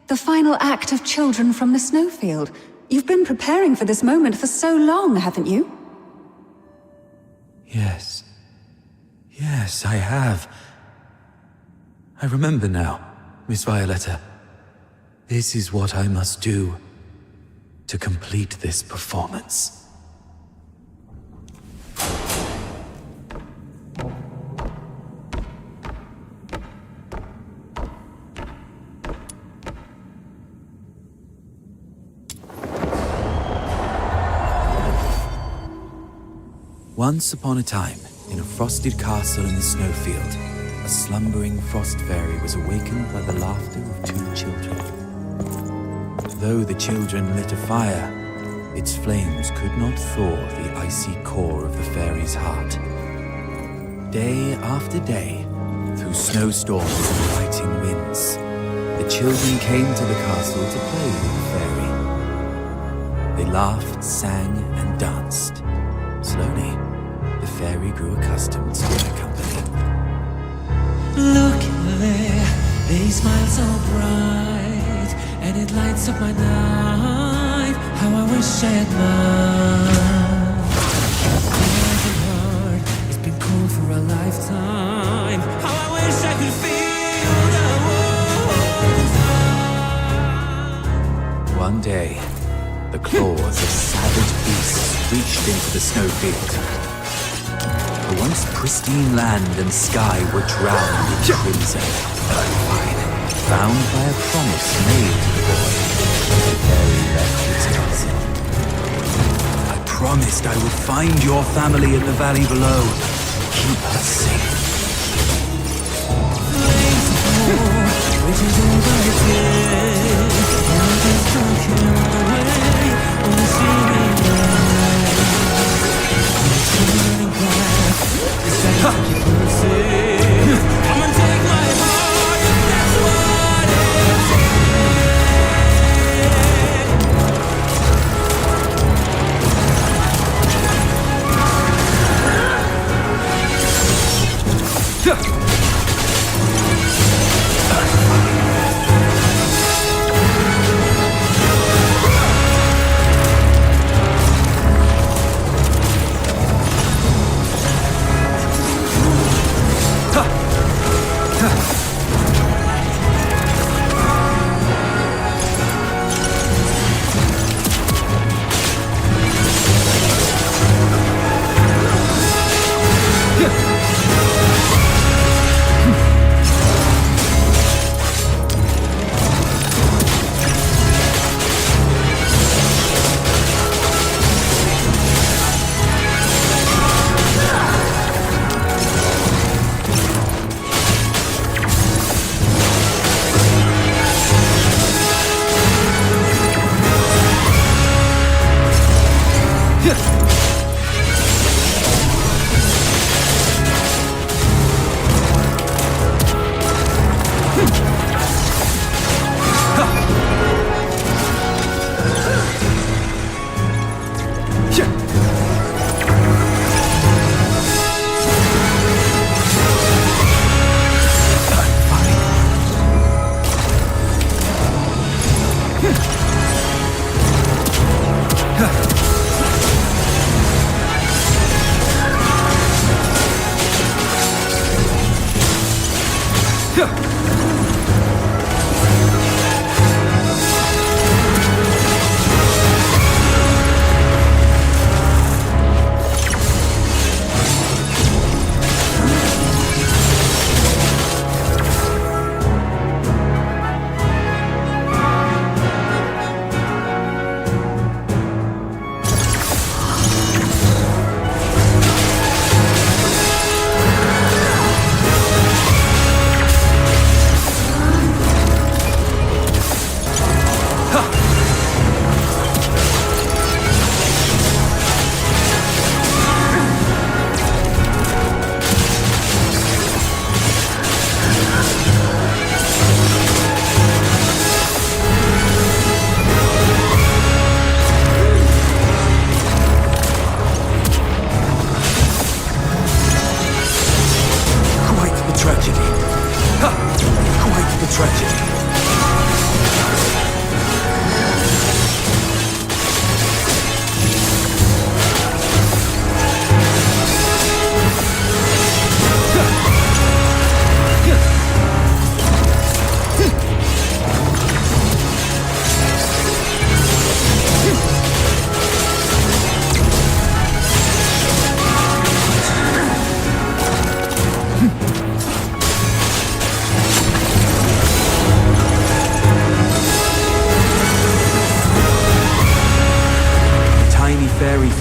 U: The final act of Children from the Snowfield. You've been preparing for this moment for so long, haven't you?
L: Yes. Yes, I have. I remember now, Miss Violetta. This is what I must do to complete this performance. Once upon a time, in a frosted castle in the snowfield, a slumbering frost fairy was awakened by the laughter of two children. Though the children lit a fire, its flames could not thaw the icy core of the fairy's heart. Day after day, through snowstorms and biting winds, the children came to the castle to play with the fairy. They laughed, sang, and danced. Slowly, the fairy grew accustomed to their company.
V: Look there, they smile so bright, and it lights up my night. How I wish I had mine. My heart, it's been cold for a lifetime. How I wish I could feel the world.
L: One day, the claws of savage beasts reached into the snowfield. The once pristine land and sky were drowned in crimson. Bound by a promise made to the boy, the fairy left its castle. I promised I would find your family in the valley below, keep her safe.
V: Which is all I did. Now just don't care away. Wanna see me now. Turning back. It's time to keep her safe. Come and take my heart, and that's what it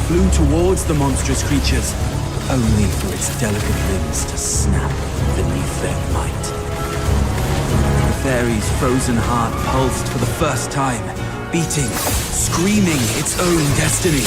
F: flew towards the monstrous creatures, only for its delicate limbs to snap beneath their might. The fairy's frozen heart pulsed for the first time, beating, screaming its own destiny.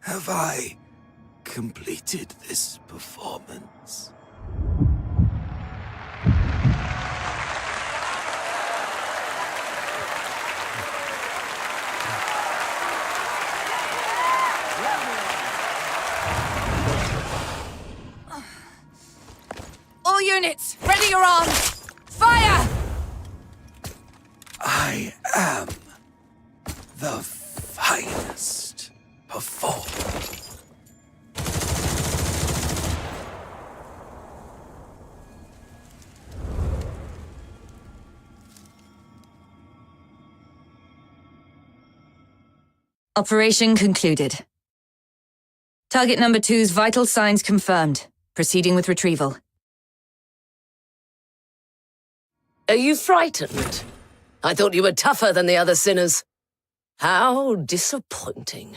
P: Have I completed this performance?
A: All units, ready your arms! Fire!
P: I am the finest performer.
A: Operation concluded. Target number 2's vital signs confirmed. Proceeding with retrieval.
K: Are you frightened? I thought you were tougher than the other sinners. How disappointing.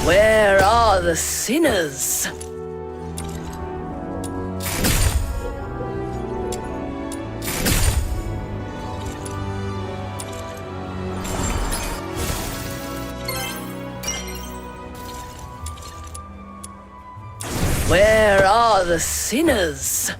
K: Where are the sinners? Where are the sinners?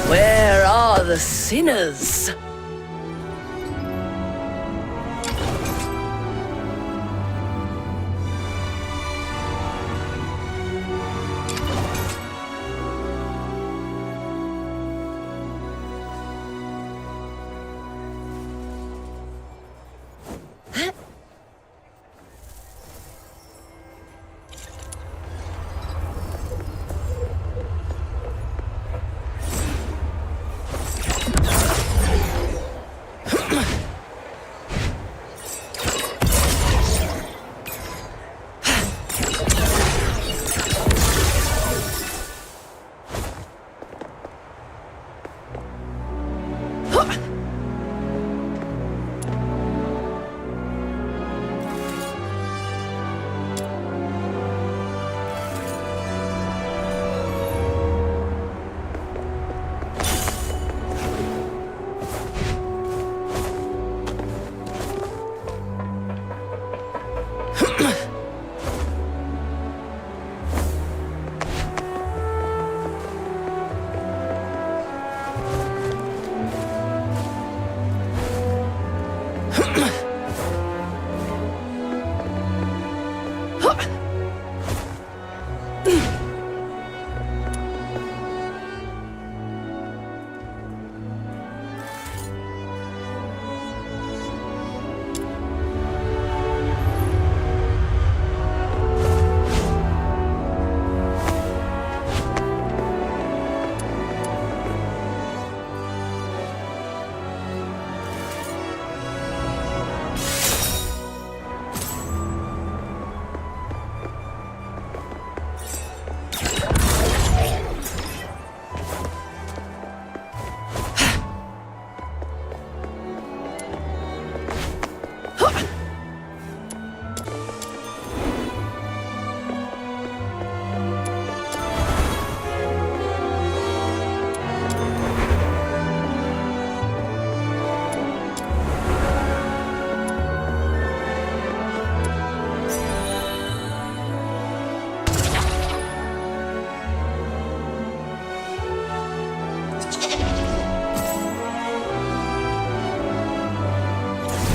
K: Where are the sinners?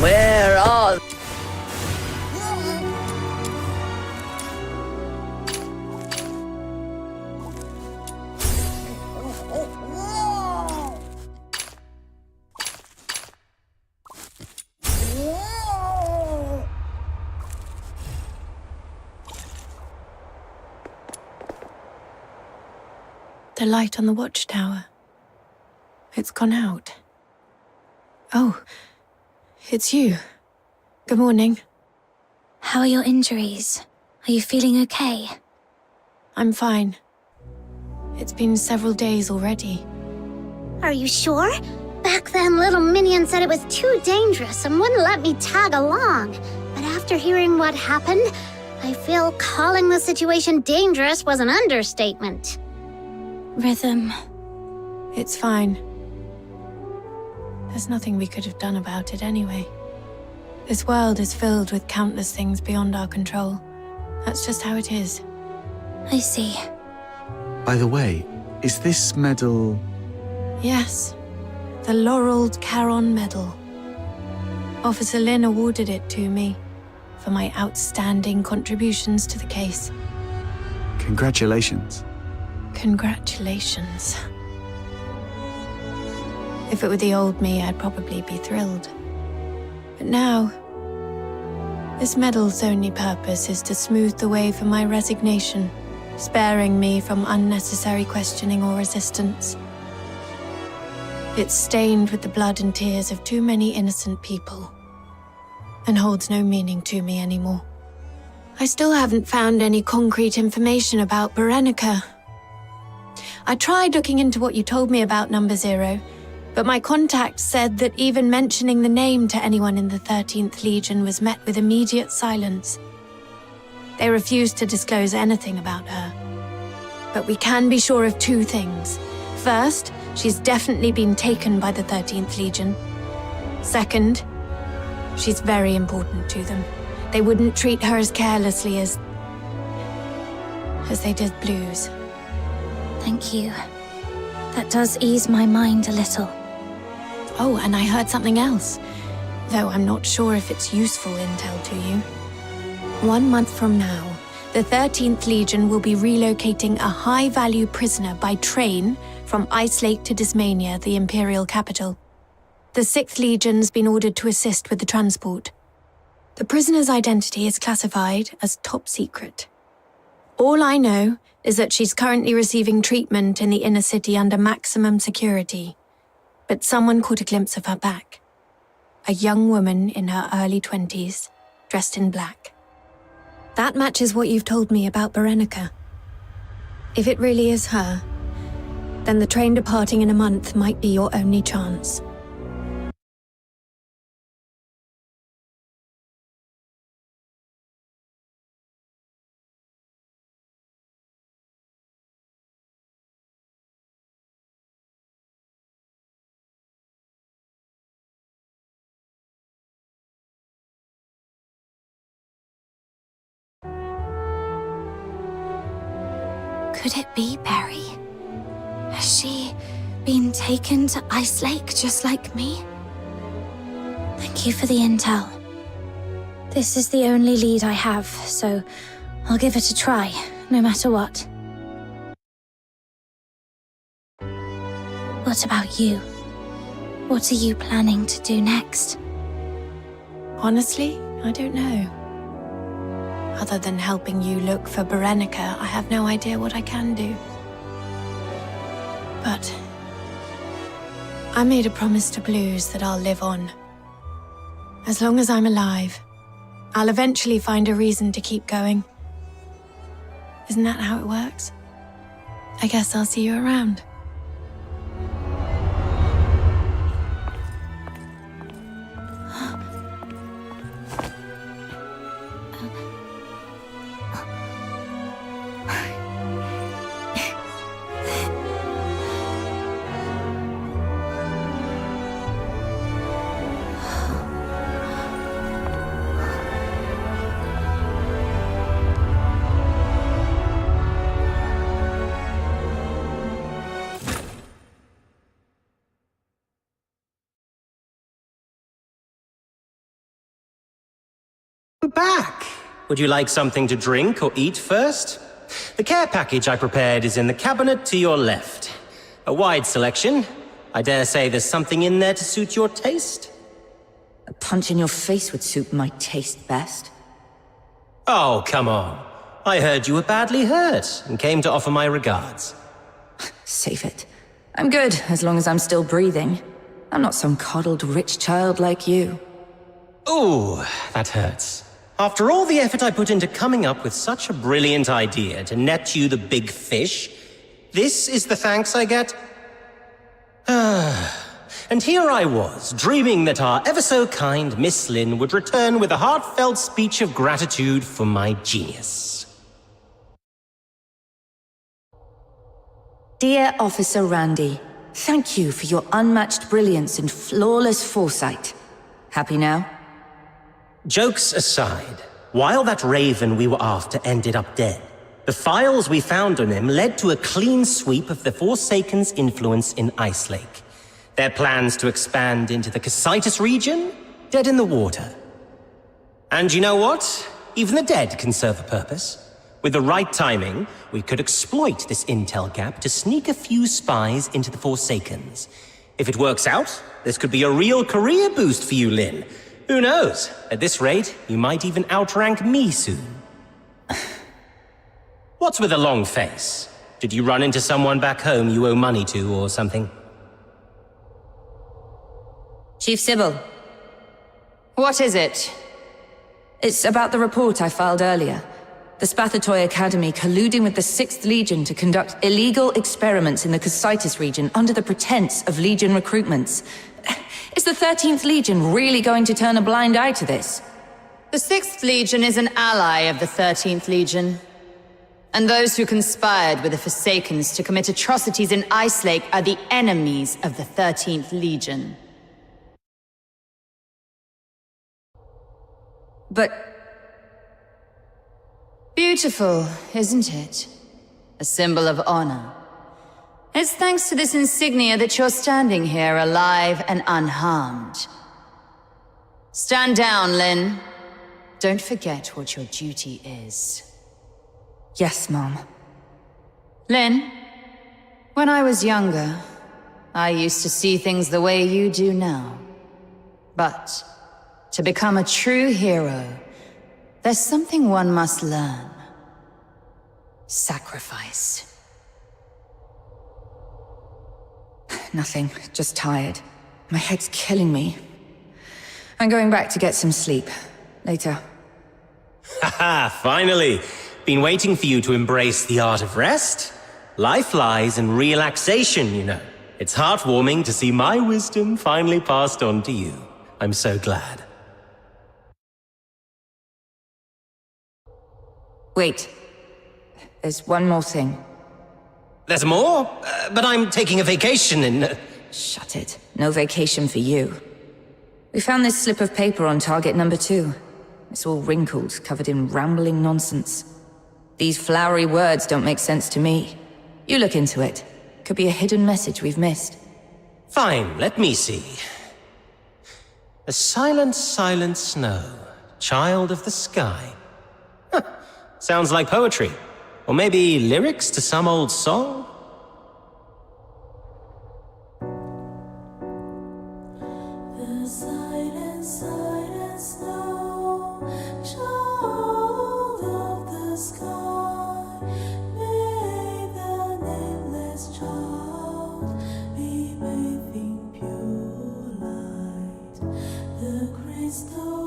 K: Where are...
E: The light on the watchtower. It's gone out. Oh, it's you. Good morning.
B: How are your injuries? Are you feeling okay?
E: I'm fine. It's been several days already.
C: Are you sure? Back then, little Minion said it was too dangerous and wouldn't let me tag along. But after hearing what happened, I feel calling the situation dangerous was an understatement.
B: Rhythm.
E: It's fine. There's nothing we could have done about it anyway. This world is filled with countless things beyond our control. That's just how it is.
B: I see.
F: By the way, is this medal...
E: Yes. The Laureled Caron Medal. Officer Lin awarded it to me for my outstanding contributions to the case.
F: Congratulations.
E: Congratulations. If it were the old me, I'd probably be thrilled. But now, this medal's only purpose is to smooth the way for my resignation, sparing me from unnecessary questioning or resistance. It's stained with the blood and tears of too many innocent people, and holds no meaning to me anymore. I still haven't found any concrete information about Berenica. I tried looking into what you told me about Number Zero, but my contact said that even mentioning the name to anyone in the 13th Legion was met with immediate silence. They refused to disclose anything about her. But we can be sure of two things. First, she's definitely been taken by the 13th Legion. Second, she's very important to them. They wouldn't treat her as carelessly as they did Blues.
B: Thank you. That does ease my mind a little.
E: Oh, and I heard something else, though I'm not sure if it's useful intel to you. 1 month from now, the 13th Legion will be relocating a high-value prisoner by train from Ice Lake to Dismania, the Imperial capital. The 6th Legion's been ordered to assist with the transport. The prisoner's identity is classified as top secret. All I know is that she's currently receiving treatment in the inner city under maximum security. But someone caught a glimpse of her back. A young woman in her early 20s, dressed in black. That matches what you've told me about Berenica. If it really is her, then the train departing in a month might be your only chance.
B: Could it be Berry? Has she been taken to Ice Lake just like me? Thank you for the intel. This is the only lead I have, so I'll give it a try, no matter what. What about you? What are you planning to do next?
E: Honestly, I don't know. Other than helping you look for Berenica, I have no idea what I can do. But I made a promise to Blues that I'll live on. As long as I'm alive, I'll eventually find a reason to keep going. Isn't that how it works? I guess I'll see you around.
H: Back! Would you like something to drink or eat first? The care package I prepared is in the cabinet to your left. A wide selection. I dare say there's something in there to suit your taste.
A: A punch in your face would suit my taste best.
H: Oh, come on. I heard you were badly hurt and came to offer my regards.
A: Save it. I'm good, as long as I'm still breathing. I'm not some coddled rich child like you.
H: Ooh, that hurts. After all the effort I put into coming up with such a brilliant idea to net you the big fish, this is the thanks I get? And here I was, dreaming that our ever-so-kind Miss Lin would return with a heartfelt speech of gratitude for my genius.
A: Dear Officer Randy, thank you for your unmatched brilliance and flawless foresight. Happy now?
H: Jokes aside, while that raven we were after ended up dead, the files we found on him led to a clean sweep of the Forsaken's influence in Ice Lake. Their plans to expand into the Casitas region? Dead in the water. And you know what? Even the dead can serve a purpose. With the right timing, we could exploit this intel gap to sneak a few spies into the Forsakens. If it works out, this could be a real career boost for you, Lin. Who knows? At this rate, you might even outrank me soon. What's with a long face? Did you run into someone back home you owe money to or something?
A: Chief Sybil. What is it? It's about the report I filed earlier. The Spathatoy Academy colluding with the 6th Legion to conduct illegal experiments in the Cocytus region under the pretense of Legion recruitments. Is the 13th Legion really going to turn a blind eye to this?
G: The 6th Legion is an ally of the 13th Legion. And those who conspired with the Forsakens to commit atrocities in Ice Lake are the enemies of the 13th Legion.
A: But...
G: Beautiful, isn't it? A symbol of honor. It's thanks to this insignia that you're standing here alive and unharmed. Stand down, Lynn. Don't forget what your duty is.
A: Yes, Mom.
G: Lynn, when I was younger, I used to see things the way you do now. But to become a true hero, there's something one must learn. Sacrifice.
A: Nothing, just tired. My head's killing me. I'm going back to get some sleep. Later.
H: Haha, finally! Been waiting for you to embrace the art of rest. Life lies in relaxation, you know. It's heartwarming to see my wisdom finally passed on to you. I'm so glad.
A: Wait. There's one more thing.
H: There's more? But I'm taking a vacation in...
A: Shut it. No vacation for you. We found this slip of paper on target number 2. It's all wrinkled, covered in rambling nonsense. These flowery words don't make sense to me. You look into it. Could be a hidden message we've missed.
H: Fine, let me see. A silent, silent snow, child of the sky. Huh. Sounds like poetry. Or maybe lyrics to some old song?
V: The silent, silent snow, child of the sky, may the nameless child be bathed in pure light. The crystal